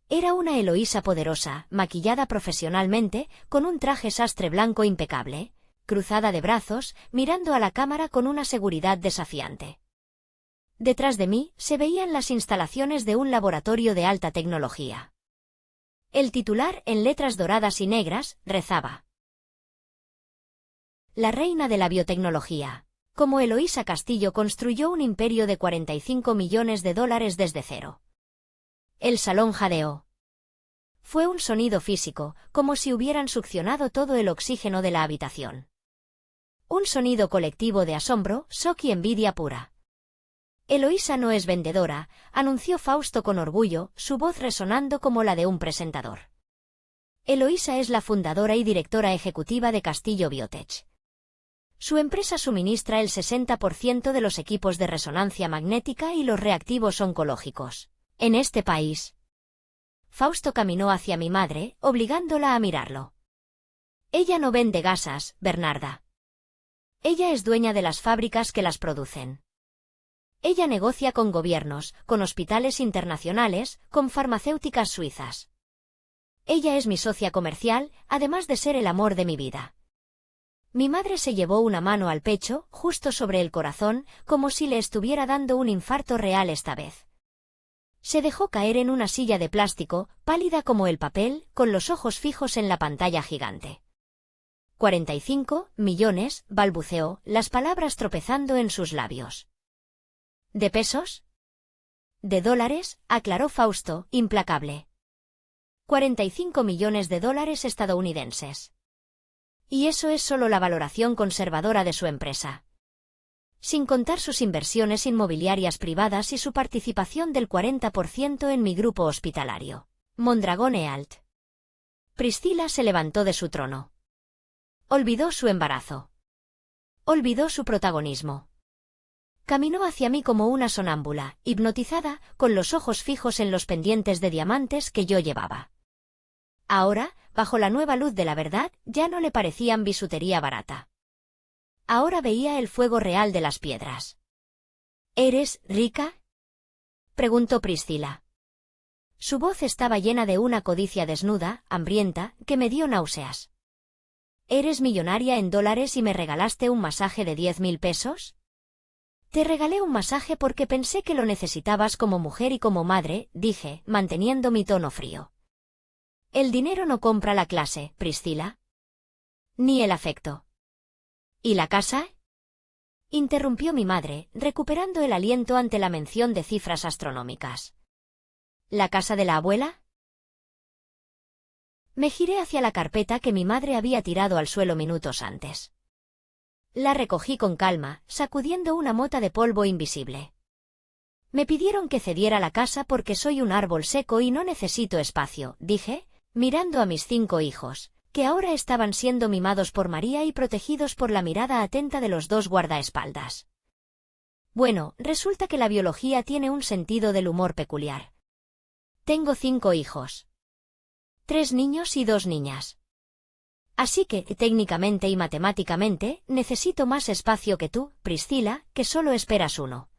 Era una Eloísa poderosa, maquillada profesionalmente, con un traje sastre blanco impecable, cruzada de brazos, mirando a la cámara con una seguridad desafiante. Detrás de mí se veían las instalaciones de un laboratorio de alta tecnología. El titular, en letras doradas y negras, rezaba: La reina de la biotecnología. Como Eloísa Castillo construyó un imperio de $45 millones desde cero. El salón jadeó. Fue un sonido físico, como si hubieran succionado todo el oxígeno de la habitación. Un sonido colectivo de asombro, shock y envidia pura. Eloísa no es vendedora, anunció Fausto con orgullo, su voz resonando como la de un presentador. Eloísa es la fundadora y directora ejecutiva de Castillo Biotech. Su empresa suministra el 60% de los equipos de resonancia magnética y los reactivos oncológicos en este país. Fausto caminó hacia mi madre, obligándola a mirarlo. Ella no vende gasas, Bernarda. Ella es dueña de las fábricas que las producen. Ella negocia con gobiernos, con hospitales internacionales, con farmacéuticas suizas. Ella es mi socia comercial, además de ser el amor de mi vida. Mi madre se llevó una mano al pecho, justo sobre el corazón, como si le estuviera dando un infarto real esta vez. Se dejó caer en una silla de plástico, pálida como el papel, con los ojos fijos en la pantalla gigante. 45 millones, balbuceó, las palabras tropezando en sus labios. ¿De pesos? De dólares, aclaró Fausto, implacable. 45 millones de dólares estadounidenses. Y eso es solo la valoración conservadora de su empresa. Sin contar sus inversiones inmobiliarias privadas y su participación del 40% en mi grupo hospitalario, Mondragón Ealt. Priscila se levantó de su trono. Olvidó su embarazo. Olvidó su protagonismo. Caminó hacia mí como una sonámbula, hipnotizada, con los ojos fijos en los pendientes de diamantes que yo llevaba. Ahora, bajo la nueva luz de la verdad, ya no le parecían bisutería barata. Ahora veía el fuego real de las piedras. ¿Eres rica?, preguntó Priscila. Su voz estaba llena de una codicia desnuda, hambrienta, que me dio náuseas. ¿Eres millonaria en dólares y me regalaste un masaje de 10.000 pesos? Te regalé un masaje porque pensé que lo necesitabas como mujer y como madre, dije, manteniendo mi tono frío. El dinero no compra la clase, Priscila. Ni el afecto. ¿Y la casa? Interrumpió mi madre, recuperando el aliento ante la mención de cifras astronómicas. ¿La casa de la abuela? Me giré hacia la carpeta que mi madre había tirado al suelo minutos antes. La recogí con calma, sacudiendo una mota de polvo invisible. Me pidieron que cediera la casa porque soy un árbol seco y no necesito espacio, dije, mirando a mis 5 hijos, que ahora estaban siendo mimados por María y protegidos por la mirada atenta de los 2 guardaespaldas. Bueno, resulta que la biología tiene un sentido del humor peculiar. Tengo 5 hijos. 3 niños y 2 niñas. Así que, técnicamente y matemáticamente, necesito más espacio que tú, Priscila, que solo esperas 1.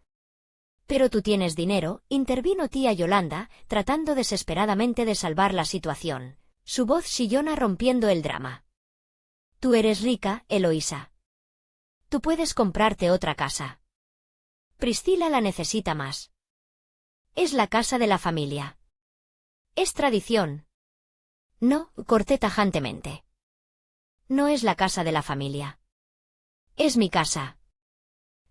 Pero tú tienes dinero, intervino tía Yolanda, tratando desesperadamente de salvar la situación, su voz chillona rompiendo el drama. Tú eres rica, Eloísa. Tú puedes comprarte otra casa. Priscila la necesita más. Es la casa de la familia. Es tradición. No, corté tajantemente. No es la casa de la familia. Es mi casa.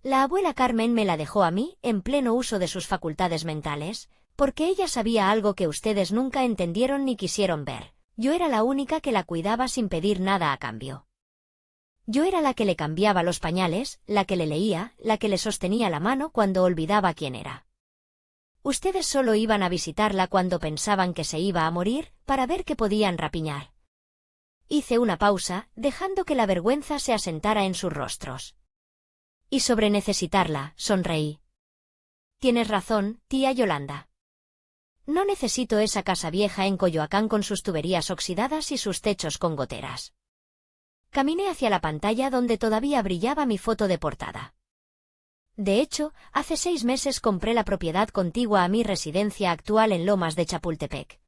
La abuela Carmen me la dejó a mí, en pleno uso de sus facultades mentales, porque ella sabía algo que ustedes nunca entendieron ni quisieron ver. Yo era la única que la cuidaba sin pedir nada a cambio. Yo era la que le cambiaba los pañales, la que le leía, la que le sostenía la mano cuando olvidaba quién era. Ustedes solo iban a visitarla cuando pensaban que se iba a morir, para ver qué podían rapiñar. Hice una pausa, dejando que la vergüenza se asentara en sus rostros. Y sobre necesitarla, sonreí. Tienes razón, tía Yolanda. No necesito esa casa vieja en Coyoacán con sus tuberías oxidadas y sus techos con goteras. Caminé hacia la pantalla donde todavía brillaba mi foto de portada. De hecho, hace 6 meses compré la propiedad contigua a mi residencia actual en Lomas de Chapultepec.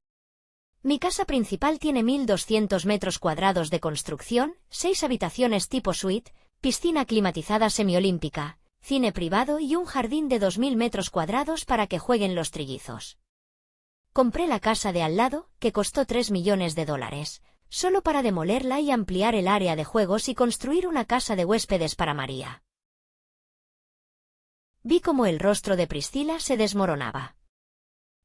Mi casa principal tiene 1.200 metros cuadrados de construcción, 6 habitaciones tipo suite, piscina climatizada semiolímpica, cine privado y un jardín de 2.000 metros cuadrados para que jueguen los trillizos. Compré la casa de al lado, que costó $3 millones, solo para demolerla y ampliar el área de juegos y construir una casa de huéspedes para María. Vi cómo el rostro de Priscila se desmoronaba.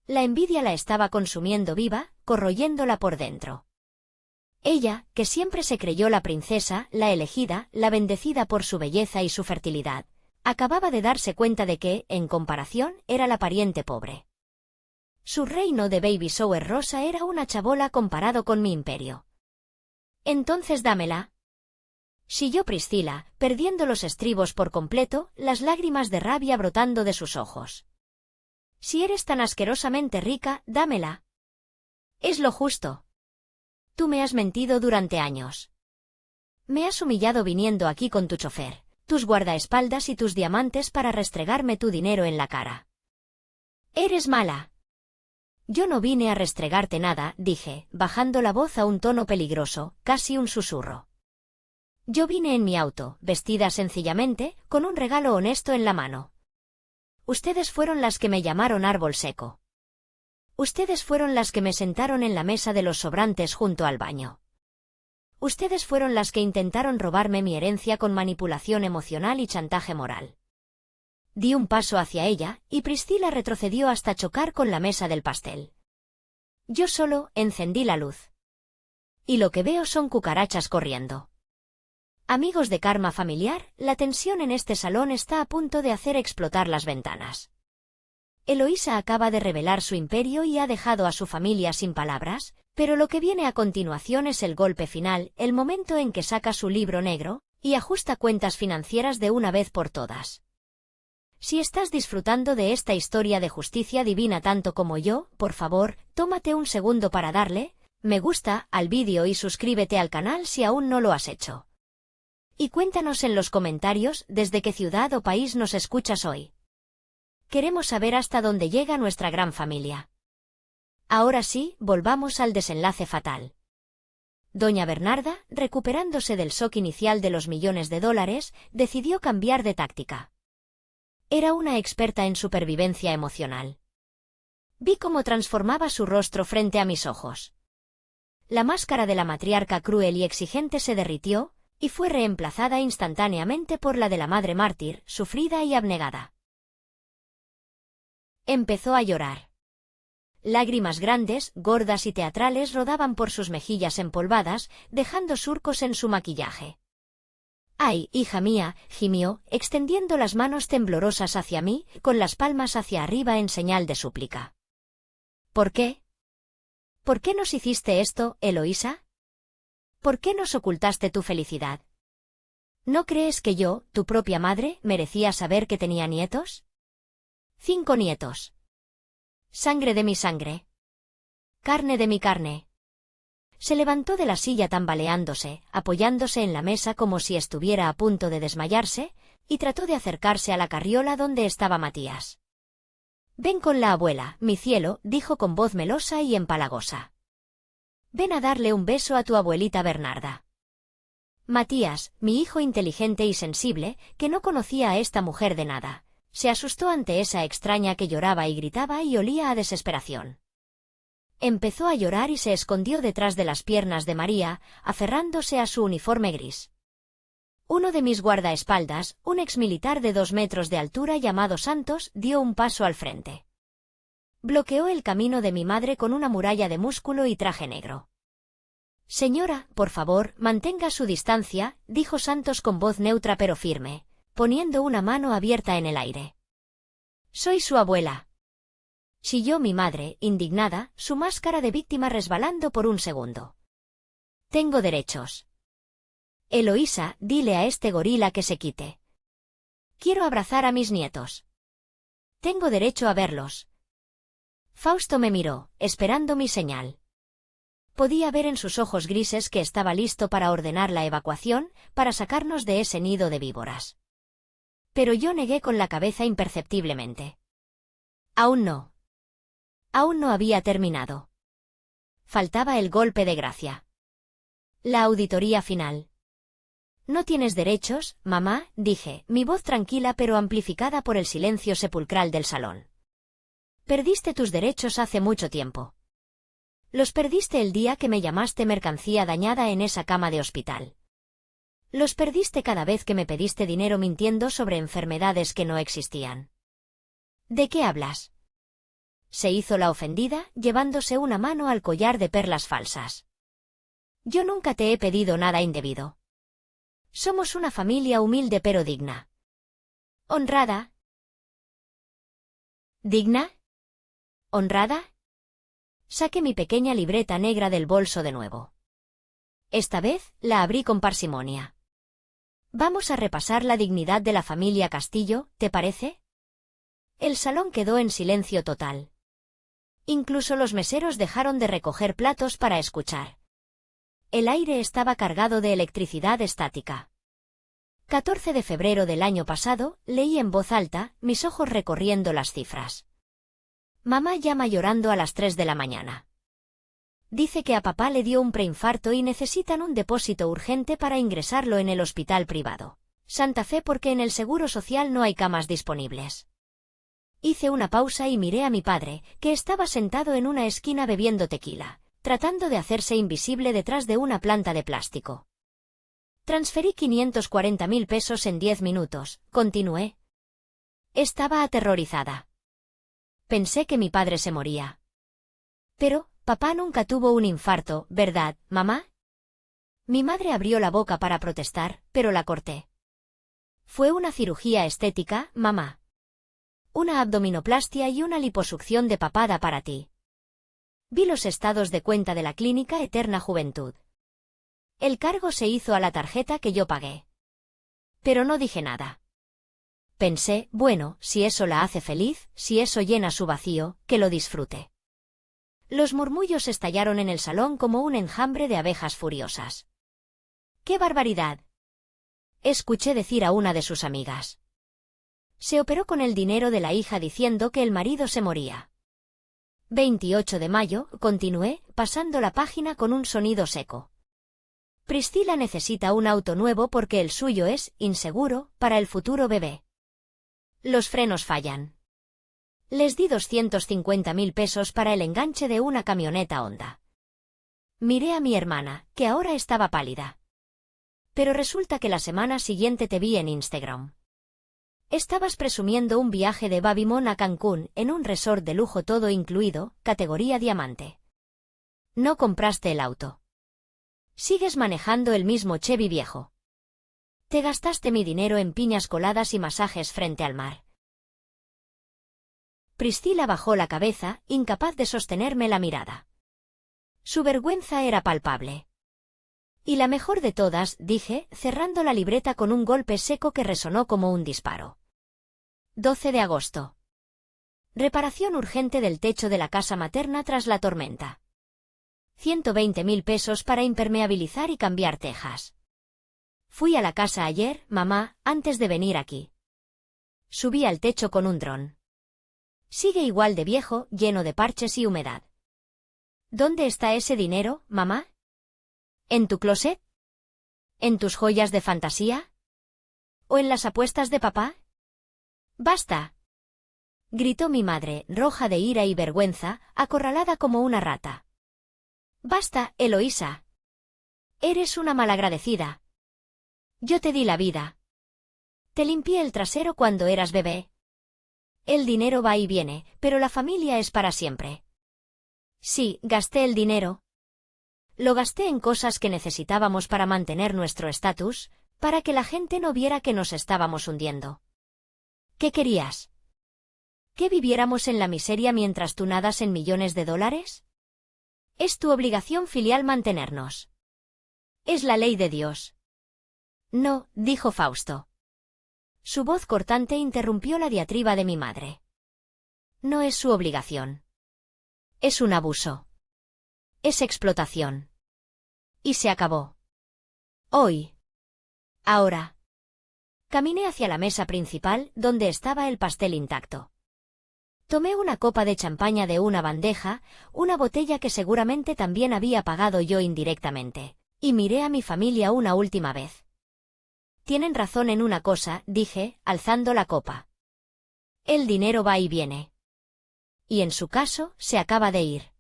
La envidia la estaba consumiendo viva, corroyéndola por dentro. Ella, que siempre se creyó la princesa, la elegida, la bendecida por su belleza y su fertilidad, acababa de darse cuenta de que, en comparación, era la pariente pobre. Su reino de baby shower rosa era una chabola comparado con mi imperio. Entonces dámela. Chilló Priscila, perdiendo los estribos por completo, las lágrimas de rabia brotando de sus ojos. Si eres tan asquerosamente rica, dámela. Es lo justo. Tú me has mentido durante años. Me has humillado viniendo aquí con tu chofer, tus guardaespaldas y tus diamantes para restregarme tu dinero en la cara. Eres mala. Yo no vine a restregarte nada, dije, bajando la voz a un tono peligroso, casi un susurro. Yo vine en mi auto, vestida sencillamente, con un regalo honesto en la mano. Ustedes fueron las que me llamaron árbol seco. Ustedes fueron las que me sentaron en la mesa de los sobrantes junto al baño. Ustedes fueron las que intentaron robarme mi herencia con manipulación emocional y chantaje moral. Di un paso hacia ella, y Priscila retrocedió hasta chocar con la mesa del pastel. Yo solo encendí la luz. Y lo que veo son cucarachas corriendo. Amigos de Karma Familiar, la tensión en este salón está a punto de hacer explotar las ventanas. Eloísa acaba de revelar su imperio y ha dejado a su familia sin palabras, pero lo que viene a continuación es el golpe final, el momento en que saca su libro negro y ajusta cuentas financieras de una vez por todas. Si estás disfrutando de esta historia de justicia divina tanto como yo, por favor, tómate un segundo para darle me gusta al vídeo y suscríbete al canal si aún no lo has hecho. Y cuéntanos en los comentarios desde qué ciudad o país nos escuchas hoy. Queremos saber hasta dónde llega nuestra gran familia. Ahora sí, volvamos al desenlace fatal. Doña Bernarda, recuperándose del shock inicial de los millones de dólares, decidió cambiar de táctica. Era una experta en supervivencia emocional. Vi cómo transformaba su rostro frente a mis ojos. La máscara de la matriarca cruel y exigente se derritió, y fue reemplazada instantáneamente por la de la madre mártir, sufrida y abnegada. Empezó a llorar. Lágrimas grandes, gordas y teatrales rodaban por sus mejillas empolvadas, dejando surcos en su maquillaje. «¡Ay, hija mía!», gimió, extendiendo las manos temblorosas hacia mí, con las palmas hacia arriba en señal de súplica. «¿Por qué? ¿Por qué nos hiciste esto, Eloísa? ¿Por qué nos ocultaste tu felicidad? ¿No crees que yo, tu propia madre, merecía saber que tenía nietos? 5 nietos. Sangre de mi sangre. Carne de mi carne». Se levantó de la silla tambaleándose, apoyándose en la mesa como si estuviera a punto de desmayarse, y trató de acercarse a la carriola donde estaba Matías. «Ven con la abuela, mi cielo», dijo con voz melosa y empalagosa. «Ven a darle un beso a tu abuelita Bernarda». Matías, mi hijo inteligente y sensible, que no conocía a esta mujer de nada, se asustó ante esa extraña que lloraba y gritaba y olía a desesperación. Empezó a llorar y se escondió detrás de las piernas de María, aferrándose a su uniforme gris. Uno de mis guardaespaldas, un exmilitar de 2 metros de altura llamado Santos, dio un paso al frente. Bloqueó el camino de mi madre con una muralla de músculo y traje negro. «Señora, por favor, mantenga su distancia», dijo Santos con voz neutra pero firme, poniendo una mano abierta en el aire. «Soy su abuela», chilló mi madre, indignada, su máscara de víctima resbalando por un segundo. «Tengo derechos. Eloísa, dile a este gorila que se quite. Quiero abrazar a mis nietos. Tengo derecho a verlos». Fausto me miró, esperando mi señal. Podía ver en sus ojos grises que estaba listo para ordenar la evacuación, para sacarnos de ese nido de víboras. Pero yo negué con la cabeza imperceptiblemente. Aún no. Aún no había terminado. Faltaba el golpe de gracia. La auditoría final. «No tienes derechos, mamá», dije, mi voz tranquila pero amplificada por el silencio sepulcral del salón. «Perdiste tus derechos hace mucho tiempo. Los perdiste el día que me llamaste mercancía dañada en esa cama de hospital. Los perdiste cada vez que me pediste dinero mintiendo sobre enfermedades que no existían». «¿De qué hablas?», se hizo la ofendida, llevándose una mano al collar de perlas falsas. «Yo nunca te he pedido nada indebido. Somos una familia humilde pero digna. Honrada». «¿Digna? ¿Honrada?». Saqué mi pequeña libreta negra del bolso de nuevo. Esta vez, la abrí con parsimonia. «Vamos a repasar la dignidad de la familia Castillo, ¿te parece?». El salón quedó en silencio total. Incluso los meseros dejaron de recoger platos para escuchar. El aire estaba cargado de electricidad estática. 14 de febrero del año pasado, leí en voz alta, mis ojos recorriendo las cifras. Mamá llama llorando a las 3 de la mañana. Dice que a papá le dio un preinfarto y necesitan un depósito urgente para ingresarlo en el hospital privado Santa Fe porque en el Seguro Social no hay camas disponibles. Hice una pausa y miré a mi padre, que estaba sentado en una esquina bebiendo tequila, tratando de hacerse invisible detrás de una planta de plástico. «Transferí 540.000 pesos en 10 minutos», continué. Estaba aterrorizada. Pensé que mi padre se moría. «Pero, papá nunca tuvo un infarto, ¿verdad, mamá?». Mi madre abrió la boca para protestar, pero la corté. «Fue una cirugía estética, mamá. Una abdominoplastia y una liposucción de papada para ti». Vi los estados de cuenta de la clínica Eterna Juventud. El cargo se hizo a la tarjeta que yo pagué. Pero no dije nada. Pensé, bueno, si eso la hace feliz, si eso llena su vacío, que lo disfrute. Los murmullos estallaron en el salón como un enjambre de abejas furiosas. «¡Qué barbaridad!», escuché decir a una de sus amigas. Se operó con el dinero de la hija diciendo que el marido se moría. 28 de mayo, continué, pasando la página con un sonido seco. «Priscila necesita un auto nuevo porque el suyo es inseguro para el futuro bebé. Los frenos fallan. Les di 250.000 pesos para el enganche de una camioneta Honda». Miré a mi hermana, que ahora estaba pálida. «Pero resulta que la semana siguiente te vi en Instagram. Estabas presumiendo un viaje de Babymon a Cancún en un resort de lujo todo incluido, categoría diamante. No compraste el auto. Sigues manejando el mismo Chevy viejo. Te gastaste mi dinero en piñas coladas y masajes frente al mar». Priscila bajó la cabeza, incapaz de sostenerme la mirada. Su vergüenza era palpable. «Y la mejor de todas», dije, cerrando la libreta con un golpe seco que resonó como un disparo. 12 de agosto. Reparación urgente del techo de la casa materna tras la tormenta. 120.000 pesos para impermeabilizar y cambiar tejas. Fui a la casa ayer, mamá, antes de venir aquí. Subí al techo con un dron. Sigue igual de viejo, lleno de parches y humedad. ¿Dónde está ese dinero, mamá? ¿En tu closet? ¿En tus joyas de fantasía? ¿O en las apuestas de papá? ¡Basta!, gritó mi madre, roja de ira y vergüenza, acorralada como una rata. «Basta, Eloísa. Eres una malagradecida». Yo te di la vida. Te limpié el trasero cuando eras bebé. El dinero va y viene, pero la familia es para siempre. Sí, gasté el dinero. Lo gasté en cosas que necesitábamos para mantener nuestro estatus, para que la gente no viera que nos estábamos hundiendo. ¿Qué querías? ¿Que viviéramos en la miseria mientras tú nadas en millones de dólares? Es tu obligación filial mantenernos. Es la ley de Dios. No, dijo Fausto. Su voz cortante interrumpió la diatriba de mi madre. No es su obligación. Es un abuso. Es explotación. Y se acabó. Hoy. Ahora. Caminé hacia la mesa principal, donde estaba el pastel intacto. Tomé una copa de champaña de una bandeja, una botella que seguramente también había pagado yo indirectamente, y miré a mi familia una última vez. Tienen razón en una cosa, dije, alzando la copa. El dinero va y viene. Y en su caso, se acaba de ir.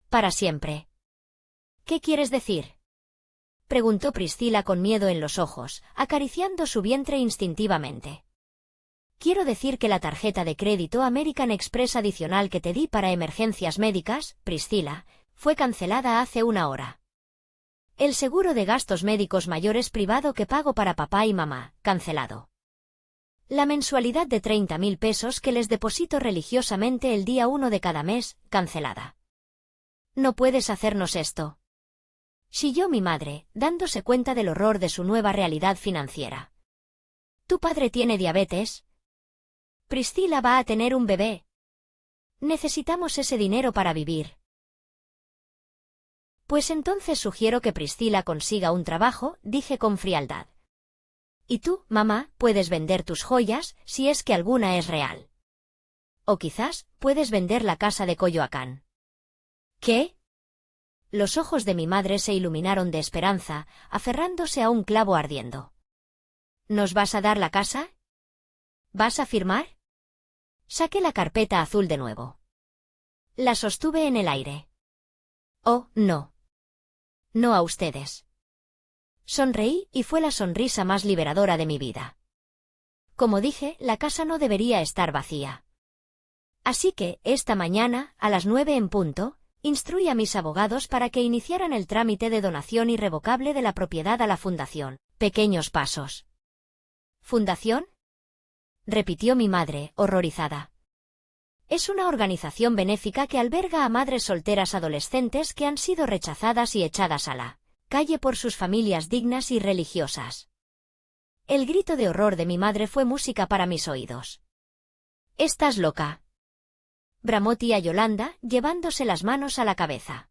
Para siempre. ¿Qué quieres decir? Preguntó Priscila con miedo en los ojos, acariciando su vientre instintivamente. Quiero decir que la tarjeta de crédito American Express adicional que te di para emergencias médicas, Priscila, fue cancelada hace una hora. El seguro de gastos médicos mayores privado que pago para papá y mamá, cancelado. La mensualidad de 30.000 pesos que les deposito religiosamente el día 1 de cada mes, cancelada. No puedes hacernos esto. Chilló mi madre, dándose cuenta del horror de su nueva realidad financiera. ¿Tu padre tiene diabetes? Priscila va a tener un bebé. Necesitamos ese dinero para vivir. Pues entonces sugiero que Priscila consiga un trabajo, dije con frialdad. Y tú, mamá, puedes vender tus joyas, si es que alguna es real. O quizás, puedes vender la casa de Coyoacán. ¿Qué? Los ojos de mi madre se iluminaron de esperanza, aferrándose a un clavo ardiendo. ¿Nos vas a dar la casa? ¿Vas a firmar? Saqué la carpeta azul de nuevo. La sostuve en el aire. Oh, no. No a ustedes. Sonreí y fue la sonrisa más liberadora de mi vida. Como dije, la casa no debería estar vacía. Así que, esta mañana, a las 9 en punto, instruí a mis abogados para que iniciaran el trámite de donación irrevocable de la propiedad a la fundación. Pequeños pasos. ¿Fundación? Repitió mi madre, horrorizada. Es una organización benéfica que alberga a madres solteras adolescentes que han sido rechazadas y echadas a la calle por sus familias dignas y religiosas. El grito de horror de mi madre fue música para mis oídos. «¿Estás loca?», bramó tía Yolanda, llevándose las manos a la cabeza.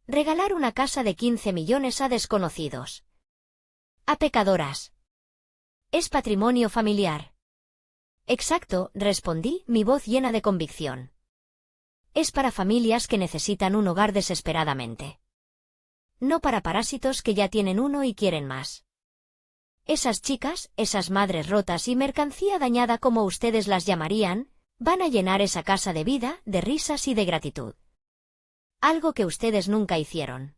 «Regalar una casa de 15 millones a desconocidos. A pecadoras. Es patrimonio familiar». «Exacto», respondí, mi voz llena de convicción. «Es para familias que necesitan un hogar desesperadamente. No para parásitos que ya tienen uno y quieren más. Esas chicas, esas madres rotas y mercancía dañada como ustedes las llamarían, van a llenar esa casa de vida, de risas y de gratitud. Algo que ustedes nunca hicieron».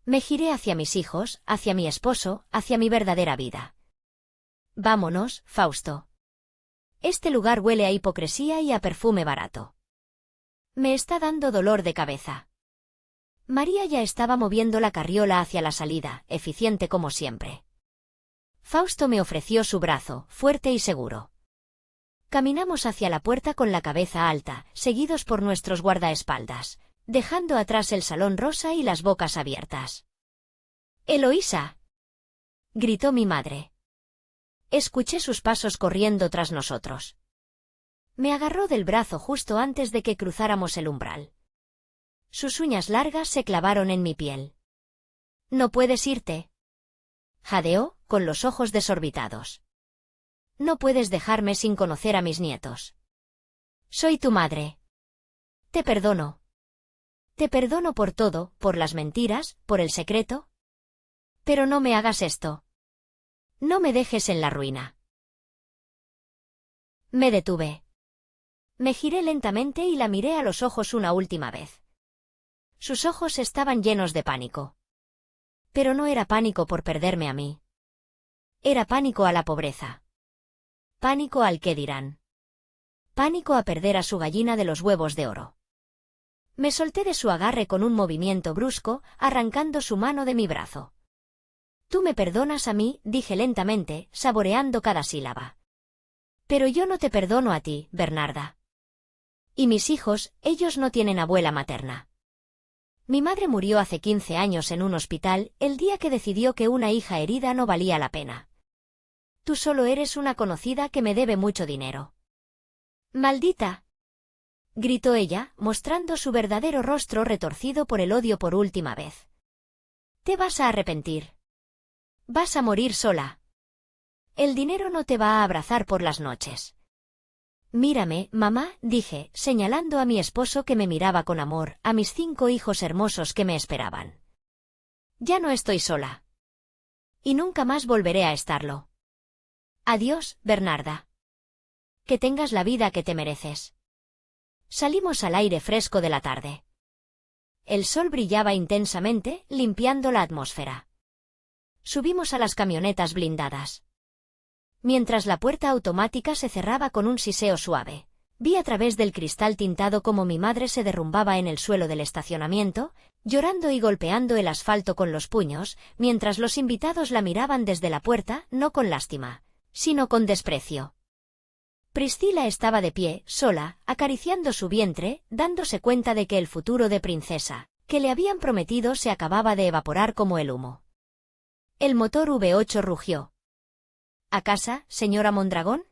Me giré hacia mis hijos, hacia mi esposo, hacia mi verdadera vida. «Vámonos, Fausto. Este lugar huele a hipocresía y a perfume barato. Me está dando dolor de cabeza». María ya estaba moviendo la carriola hacia la salida, eficiente como siempre. Fausto me ofreció su brazo, fuerte y seguro. Caminamos hacia la puerta con la cabeza alta, seguidos por nuestros guardaespaldas, dejando atrás el salón rosa y las bocas abiertas. «¡Eloísa!», gritó mi madre. Escuché sus pasos corriendo tras nosotros. Me agarró del brazo justo antes de que cruzáramos el umbral. Sus uñas largas se clavaron en mi piel. «No puedes irte», jadeó, con los ojos desorbitados. «No puedes dejarme sin conocer a mis nietos. Soy tu madre. Te perdono. Te perdono por todo, por las mentiras, por el secreto. Pero no me hagas esto. No me dejes en la ruina». Me detuve. Me giré lentamente y la miré a los ojos una última vez. Sus ojos estaban llenos de pánico. Pero no era pánico por perderme a mí. Era pánico a la pobreza. Pánico al qué dirán. Pánico a perder a su gallina de los huevos de oro. Me solté de su agarre con un movimiento brusco, arrancando su mano de mi brazo. Tú me perdonas a mí, dije lentamente, saboreando cada sílaba. Pero yo no te perdono a ti, Bernarda. Y mis hijos, ellos no tienen abuela materna. Mi madre murió hace 15 años en un hospital, el día que decidió que una hija herida no valía la pena. Tú solo eres una conocida que me debe mucho dinero. ¡Maldita!, gritó ella, mostrando su verdadero rostro retorcido por el odio por última vez. Te vas a arrepentir. Vas a morir sola. El dinero no te va a abrazar por las noches. Mírame, mamá, dije, señalando a mi esposo que me miraba con amor, a mis 5 hijos hermosos que me esperaban. Ya no estoy sola. Y nunca más volveré a estarlo. Adiós, Bernarda. Que tengas la vida que te mereces. Salimos al aire fresco de la tarde. El sol brillaba intensamente, limpiando la atmósfera. Subimos a las camionetas blindadas. Mientras la puerta automática se cerraba con un siseo suave, vi a través del cristal tintado cómo mi madre se derrumbaba en el suelo del estacionamiento, llorando y golpeando el asfalto con los puños, mientras los invitados la miraban desde la puerta, no con lástima, sino con desprecio. Priscila estaba de pie, sola, acariciando su vientre, dándose cuenta de que el futuro de princesa, que le habían prometido, se acababa de evaporar como el humo. El motor V8 rugió. ¿A casa, señora Mondragón?,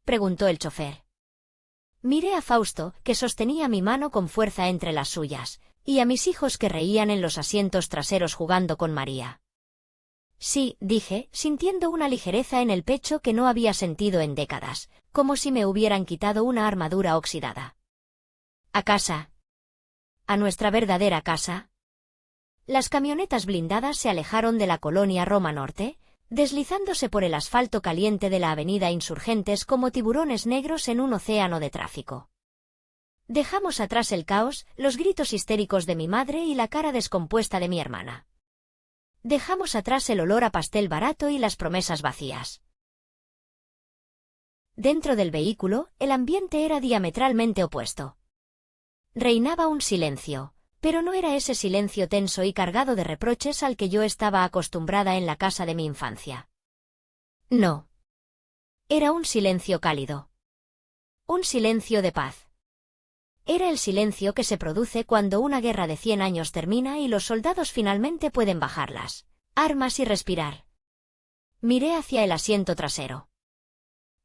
preguntó el chofer. Miré a Fausto, que sostenía mi mano con fuerza entre las suyas, y a mis hijos que reían en los asientos traseros jugando con María. Sí, dije, sintiendo una ligereza en el pecho que no había sentido en décadas, como si me hubieran quitado una armadura oxidada. ¿A casa? ¿A nuestra verdadera casa? Las camionetas blindadas se alejaron de la colonia Roma Norte, deslizándose por el asfalto caliente de la avenida Insurgentes como tiburones negros en un océano de tráfico. Dejamos atrás el caos, los gritos histéricos de mi madre y la cara descompuesta de mi hermana. Dejamos atrás el olor a pastel barato y las promesas vacías. Dentro del vehículo, el ambiente era diametralmente opuesto. Reinaba un silencio, pero no era ese silencio tenso y cargado de reproches al que yo estaba acostumbrada en la casa de mi infancia. No. Era un silencio cálido. Un silencio de paz. Era el silencio que se produce cuando una guerra de 100 años termina y los soldados finalmente pueden bajar las armas y respirar. Miré hacia el asiento trasero.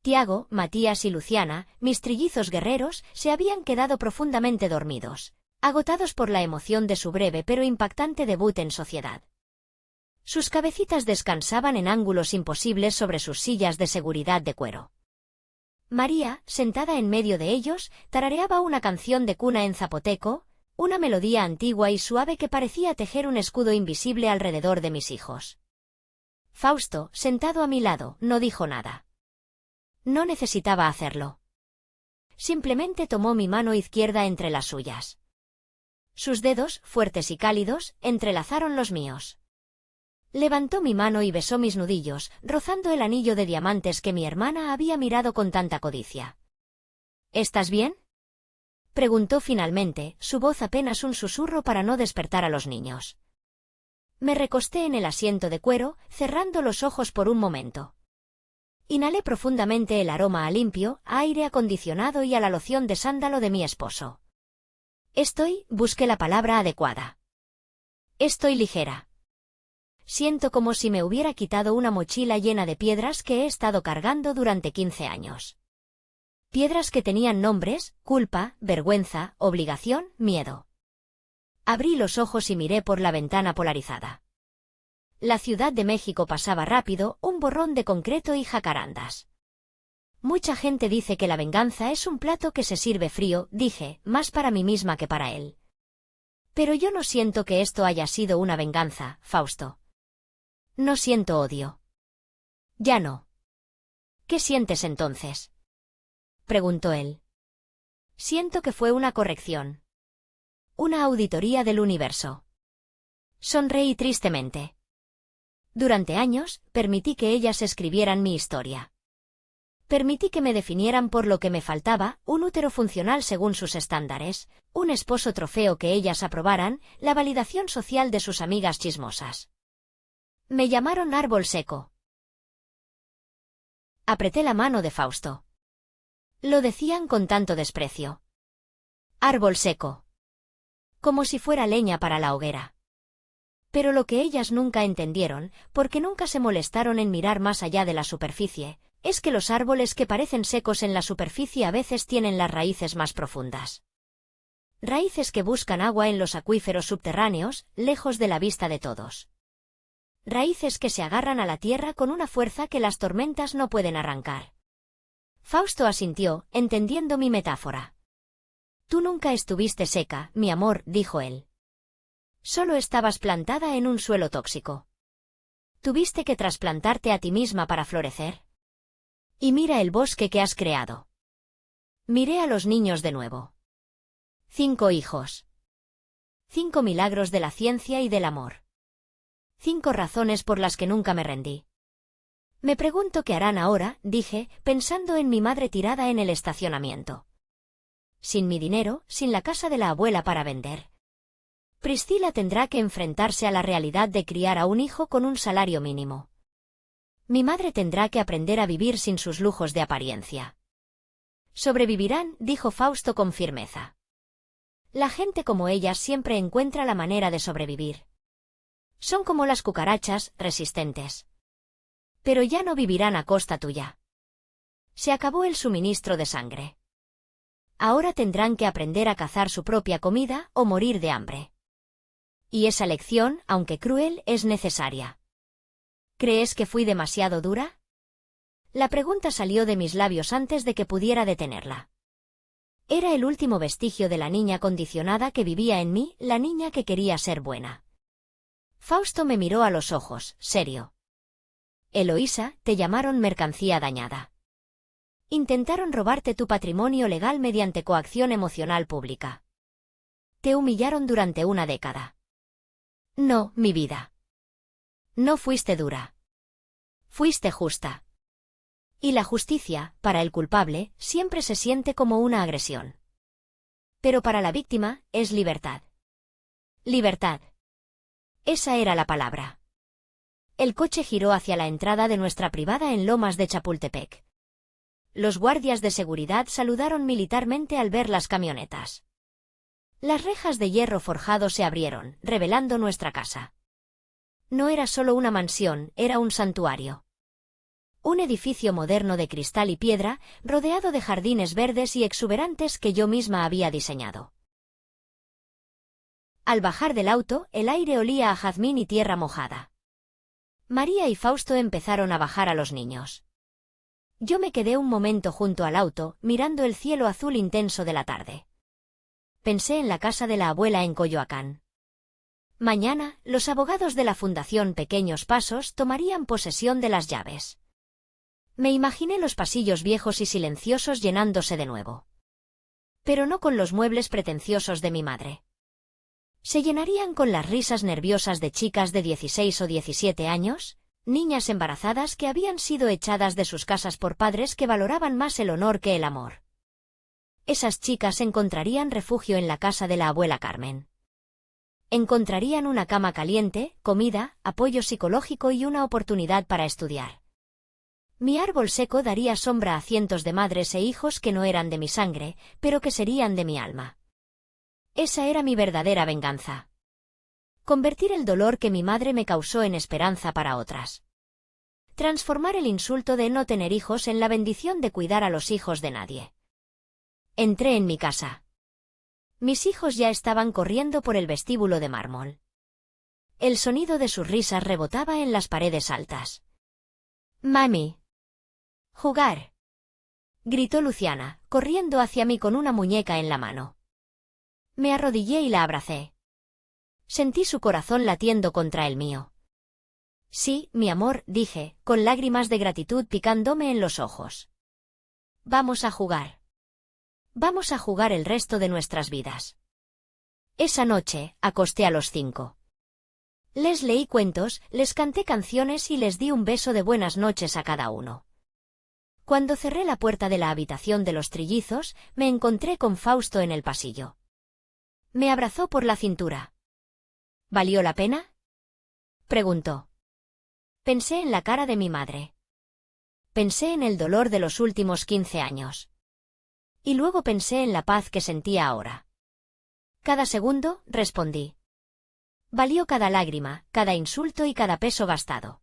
Tiago, Matías y Luciana, mis trillizos guerreros, se habían quedado profundamente dormidos, agotados por la emoción de su breve pero impactante debut en sociedad. Sus cabecitas descansaban en ángulos imposibles sobre sus sillas de seguridad de cuero. María, sentada en medio de ellos, tarareaba una canción de cuna en zapoteco, una melodía antigua y suave que parecía tejer un escudo invisible alrededor de mis hijos. Fausto, sentado a mi lado, no dijo nada. No necesitaba hacerlo. Simplemente tomó mi mano izquierda entre las suyas. Sus dedos, fuertes y cálidos, entrelazaron los míos. Levantó mi mano y besó mis nudillos, rozando el anillo de diamantes que mi hermana había mirado con tanta codicia. ¿Estás bien?, preguntó finalmente, su voz apenas un susurro para no despertar a los niños. Me recosté en el asiento de cuero, cerrando los ojos por un momento. Inhalé profundamente el aroma a limpio, a aire acondicionado y a la loción de sándalo de mi esposo. Busqué la palabra adecuada. Estoy ligera. Siento como si me hubiera quitado una mochila llena de piedras que he estado cargando durante 15 años. Piedras que tenían nombres: culpa, vergüenza, obligación, miedo. Abrí los ojos y miré por la ventana polarizada. La Ciudad de México pasaba rápido, un borrón de concreto y jacarandas. Mucha gente dice que la venganza es un plato que se sirve frío, dije, más para mí misma que para él. Pero yo no siento que esto haya sido una venganza, Fausto. No siento odio. Ya no. ¿Qué sientes entonces?, preguntó él. Siento que fue una corrección. Una auditoría del universo. Sonreí tristemente. Durante años, permití que ellas escribieran mi historia. Permití que me definieran por lo que me faltaba, un útero funcional según sus estándares, un esposo trofeo que ellas aprobaran, la validación social de sus amigas chismosas. Me llamaron árbol seco. Apreté la mano de Fausto. Lo decían con tanto desprecio. Árbol seco. Como si fuera leña para la hoguera. Pero lo que ellas nunca entendieron, porque nunca se molestaron en mirar más allá de la superficie, es que los árboles que parecen secos en la superficie a veces tienen las raíces más profundas. Raíces que buscan agua en los acuíferos subterráneos, lejos de la vista de todos. Raíces que se agarran a la tierra con una fuerza que las tormentas no pueden arrancar. Fausto asintió, entendiendo mi metáfora. Tú nunca estuviste seca, mi amor, dijo él. Solo estabas plantada en un suelo tóxico. Tuviste que trasplantarte a ti misma para florecer. Y mira el bosque que has creado. Miré a los niños de nuevo. 5 hijos. 5 milagros de la ciencia y del amor. 5 razones por las que nunca me rendí. Me pregunto qué harán ahora, dije, pensando en mi madre tirada en el estacionamiento. Sin mi dinero, sin la casa de la abuela para vender. Priscila tendrá que enfrentarse a la realidad de criar a un hijo con un salario mínimo. Mi madre tendrá que aprender a vivir sin sus lujos de apariencia. Sobrevivirán, dijo Fausto con firmeza. La gente como ellas siempre encuentra la manera de sobrevivir. Son como las cucarachas, resistentes. Pero ya no vivirán a costa tuya. Se acabó el suministro de sangre. Ahora tendrán que aprender a cazar su propia comida o morir de hambre. Y esa lección, aunque cruel, es necesaria. ¿Crees que fui demasiado dura? La pregunta salió de mis labios antes de que pudiera detenerla. Era el último vestigio de la niña condicionada que vivía en mí, la niña que quería ser buena. Fausto me miró a los ojos, serio. Eloísa, te llamaron mercancía dañada. Intentaron robarte tu patrimonio legal mediante coacción emocional pública. Te humillaron durante una década. No, mi vida. No fuiste dura. Fuiste justa. Y la justicia, para el culpable, siempre se siente como una agresión. Pero para la víctima, es libertad. Libertad. Esa era la palabra. El coche giró hacia la entrada de nuestra privada en Lomas de Chapultepec. Los guardias de seguridad saludaron militarmente al ver las camionetas. Las rejas de hierro forjado se abrieron, revelando nuestra casa. No era solo una mansión, era un santuario. Un edificio moderno de cristal y piedra, rodeado de jardines verdes y exuberantes que yo misma había diseñado. Al bajar del auto, el aire olía a jazmín y tierra mojada. María y Fausto empezaron a bajar a los niños. Yo me quedé un momento junto al auto, mirando el cielo azul intenso de la tarde. Pensé en la casa de la abuela en Coyoacán. Mañana, los abogados de la Fundación Pequeños Pasos tomarían posesión de las llaves. Me imaginé los pasillos viejos y silenciosos llenándose de nuevo. Pero no con los muebles pretenciosos de mi madre. ¿Se llenarían con las risas nerviosas de chicas de 16 o 17 años? Niñas embarazadas que habían sido echadas de sus casas por padres que valoraban más el honor que el amor. Esas chicas encontrarían refugio en la casa de la abuela Carmen. Encontrarían una cama caliente, comida, apoyo psicológico y una oportunidad para estudiar. Mi árbol seco daría sombra a cientos de madres e hijos que no eran de mi sangre, pero que serían de mi alma. Esa era mi verdadera venganza. Convertir el dolor que mi madre me causó en esperanza para otras. Transformar el insulto de no tener hijos en la bendición de cuidar a los hijos de nadie. Entré en mi casa. Mis hijos ya estaban corriendo por el vestíbulo de mármol. El sonido de sus risas rebotaba en las paredes altas. «Mami. Jugar», gritó Luciana, corriendo hacia mí con una muñeca en la mano. Me arrodillé y la abracé. Sentí su corazón latiendo contra el mío. «Sí, mi amor», dije, con lágrimas de gratitud picándome en los ojos. «Vamos a jugar. Vamos a jugar el resto de nuestras vidas». Esa noche, acosté a los 5. Les leí cuentos, les canté canciones y les di un beso de buenas noches a cada uno. Cuando cerré la puerta de la habitación de los trillizos, me encontré con Fausto en el pasillo. Me abrazó por la cintura. ¿Valió la pena?, preguntó. Pensé en la cara de mi madre. Pensé en el dolor de los últimos 15 años. Y luego pensé en la paz que sentía ahora. Cada segundo, respondí. Valió cada lágrima, cada insulto y cada peso gastado.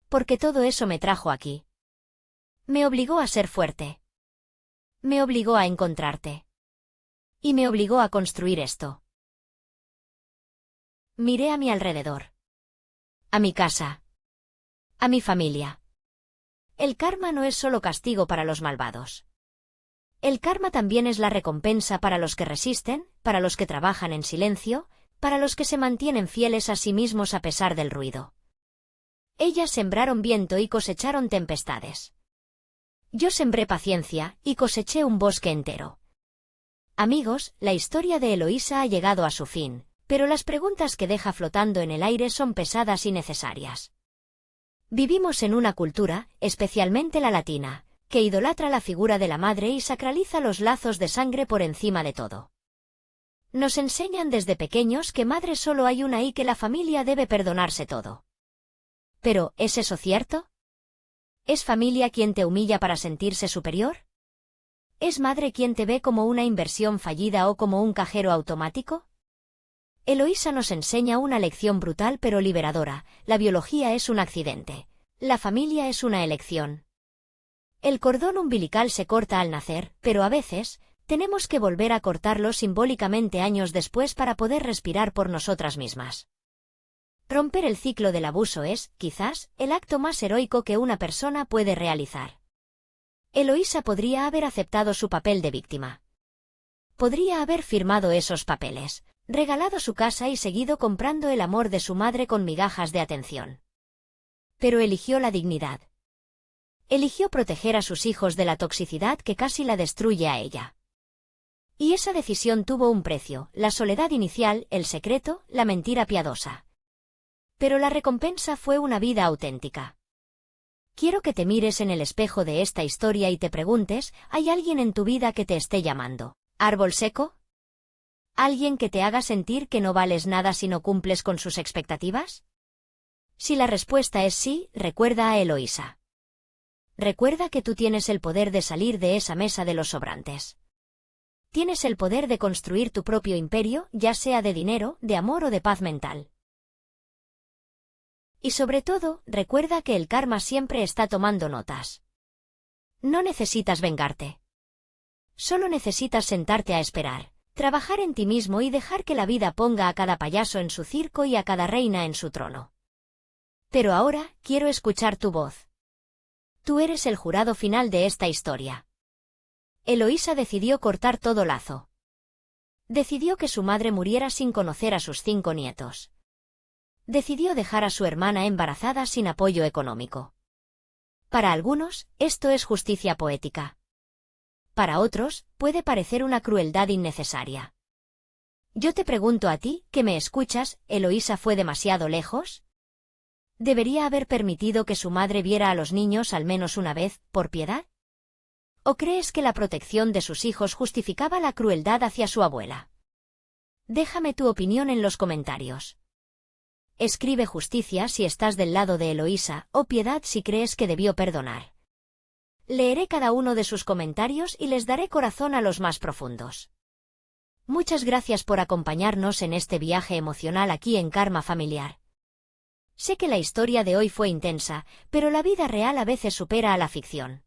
Porque todo eso me trajo aquí. Me obligó a ser fuerte. Me obligó a encontrarte. Y me obligó a construir esto. Miré a mi alrededor. A mi casa. A mi familia. El karma no es solo castigo para los malvados. El karma también es la recompensa para los que resisten, para los que trabajan en silencio, para los que se mantienen fieles a sí mismos a pesar del ruido. Ellas sembraron viento y cosecharon tempestades. Yo sembré paciencia y coseché un bosque entero. Amigos, la historia de Eloísa ha llegado a su fin, pero las preguntas que deja flotando en el aire son pesadas y necesarias. Vivimos en una cultura, especialmente la latina, que idolatra la figura de la madre y sacraliza los lazos de sangre por encima de todo. Nos enseñan desde pequeños que madre solo hay una y que la familia debe perdonarse todo. Pero, ¿es eso cierto? ¿Es familia quien te humilla para sentirse superior? ¿Es madre quien te ve como una inversión fallida o como un cajero automático? Eloísa nos enseña una lección brutal pero liberadora: la biología es un accidente. La familia es una elección. El cordón umbilical se corta al nacer, pero a veces, tenemos que volver a cortarlo simbólicamente años después para poder respirar por nosotras mismas. Romper el ciclo del abuso es, quizás, el acto más heroico que una persona puede realizar. Eloísa podría haber aceptado su papel de víctima. Podría haber firmado esos papeles, regalado su casa y seguido comprando el amor de su madre con migajas de atención. Pero eligió la dignidad. Eligió proteger a sus hijos de la toxicidad que casi la destruye a ella. Y esa decisión tuvo un precio: la soledad inicial, el secreto, la mentira piadosa. Pero la recompensa fue una vida auténtica. Quiero que te mires en el espejo de esta historia y te preguntes: ¿hay alguien en tu vida que te esté llamando árbol seco? ¿Alguien que te haga sentir que no vales nada si no cumples con sus expectativas? Si la respuesta es sí, recuerda a Eloísa. Recuerda que tú tienes el poder de salir de esa mesa de los sobrantes. Tienes el poder de construir tu propio imperio, ya sea de dinero, de amor o de paz mental. Y sobre todo, recuerda que el karma siempre está tomando notas. No necesitas vengarte. Solo necesitas sentarte a esperar, trabajar en ti mismo y dejar que la vida ponga a cada payaso en su circo y a cada reina en su trono. Pero ahora, quiero escuchar tu voz. Tú eres el jurado final de esta historia. Eloísa decidió cortar todo lazo. Decidió que su madre muriera sin conocer a sus 5 nietos. Decidió dejar a su hermana embarazada sin apoyo económico. Para algunos, esto es justicia poética. Para otros, puede parecer una crueldad innecesaria. Yo te pregunto a ti, que me escuchas, ¿Eloísa fue demasiado lejos? ¿Debería haber permitido que su madre viera a los niños al menos una vez, por piedad? ¿O crees que la protección de sus hijos justificaba la crueldad hacia su abuela? Déjame tu opinión en los comentarios. Escribe justicia si estás del lado de Eloísa, o piedad si crees que debió perdonar. Leeré cada uno de sus comentarios y les daré corazón a los más profundos. Muchas gracias por acompañarnos en este viaje emocional aquí en Karma Familiar. Sé que la historia de hoy fue intensa, pero la vida real a veces supera a la ficción.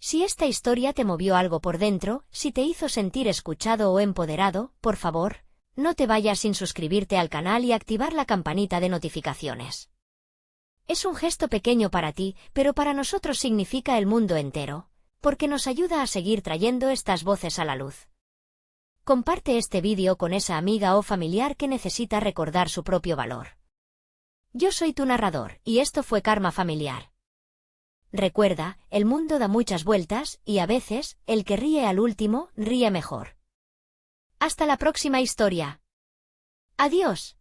Si esta historia te movió algo por dentro, si te hizo sentir escuchado o empoderado, por favor, no te vayas sin suscribirte al canal y activar la campanita de notificaciones. Es un gesto pequeño para ti, pero para nosotros significa el mundo entero, porque nos ayuda a seguir trayendo estas voces a la luz. Comparte este vídeo con esa amiga o familiar que necesita recordar su propio valor. Yo soy tu narrador, y esto fue Karma Familiar. Recuerda, el mundo da muchas vueltas, y a veces, el que ríe al último, ríe mejor. Hasta la próxima historia. Adiós.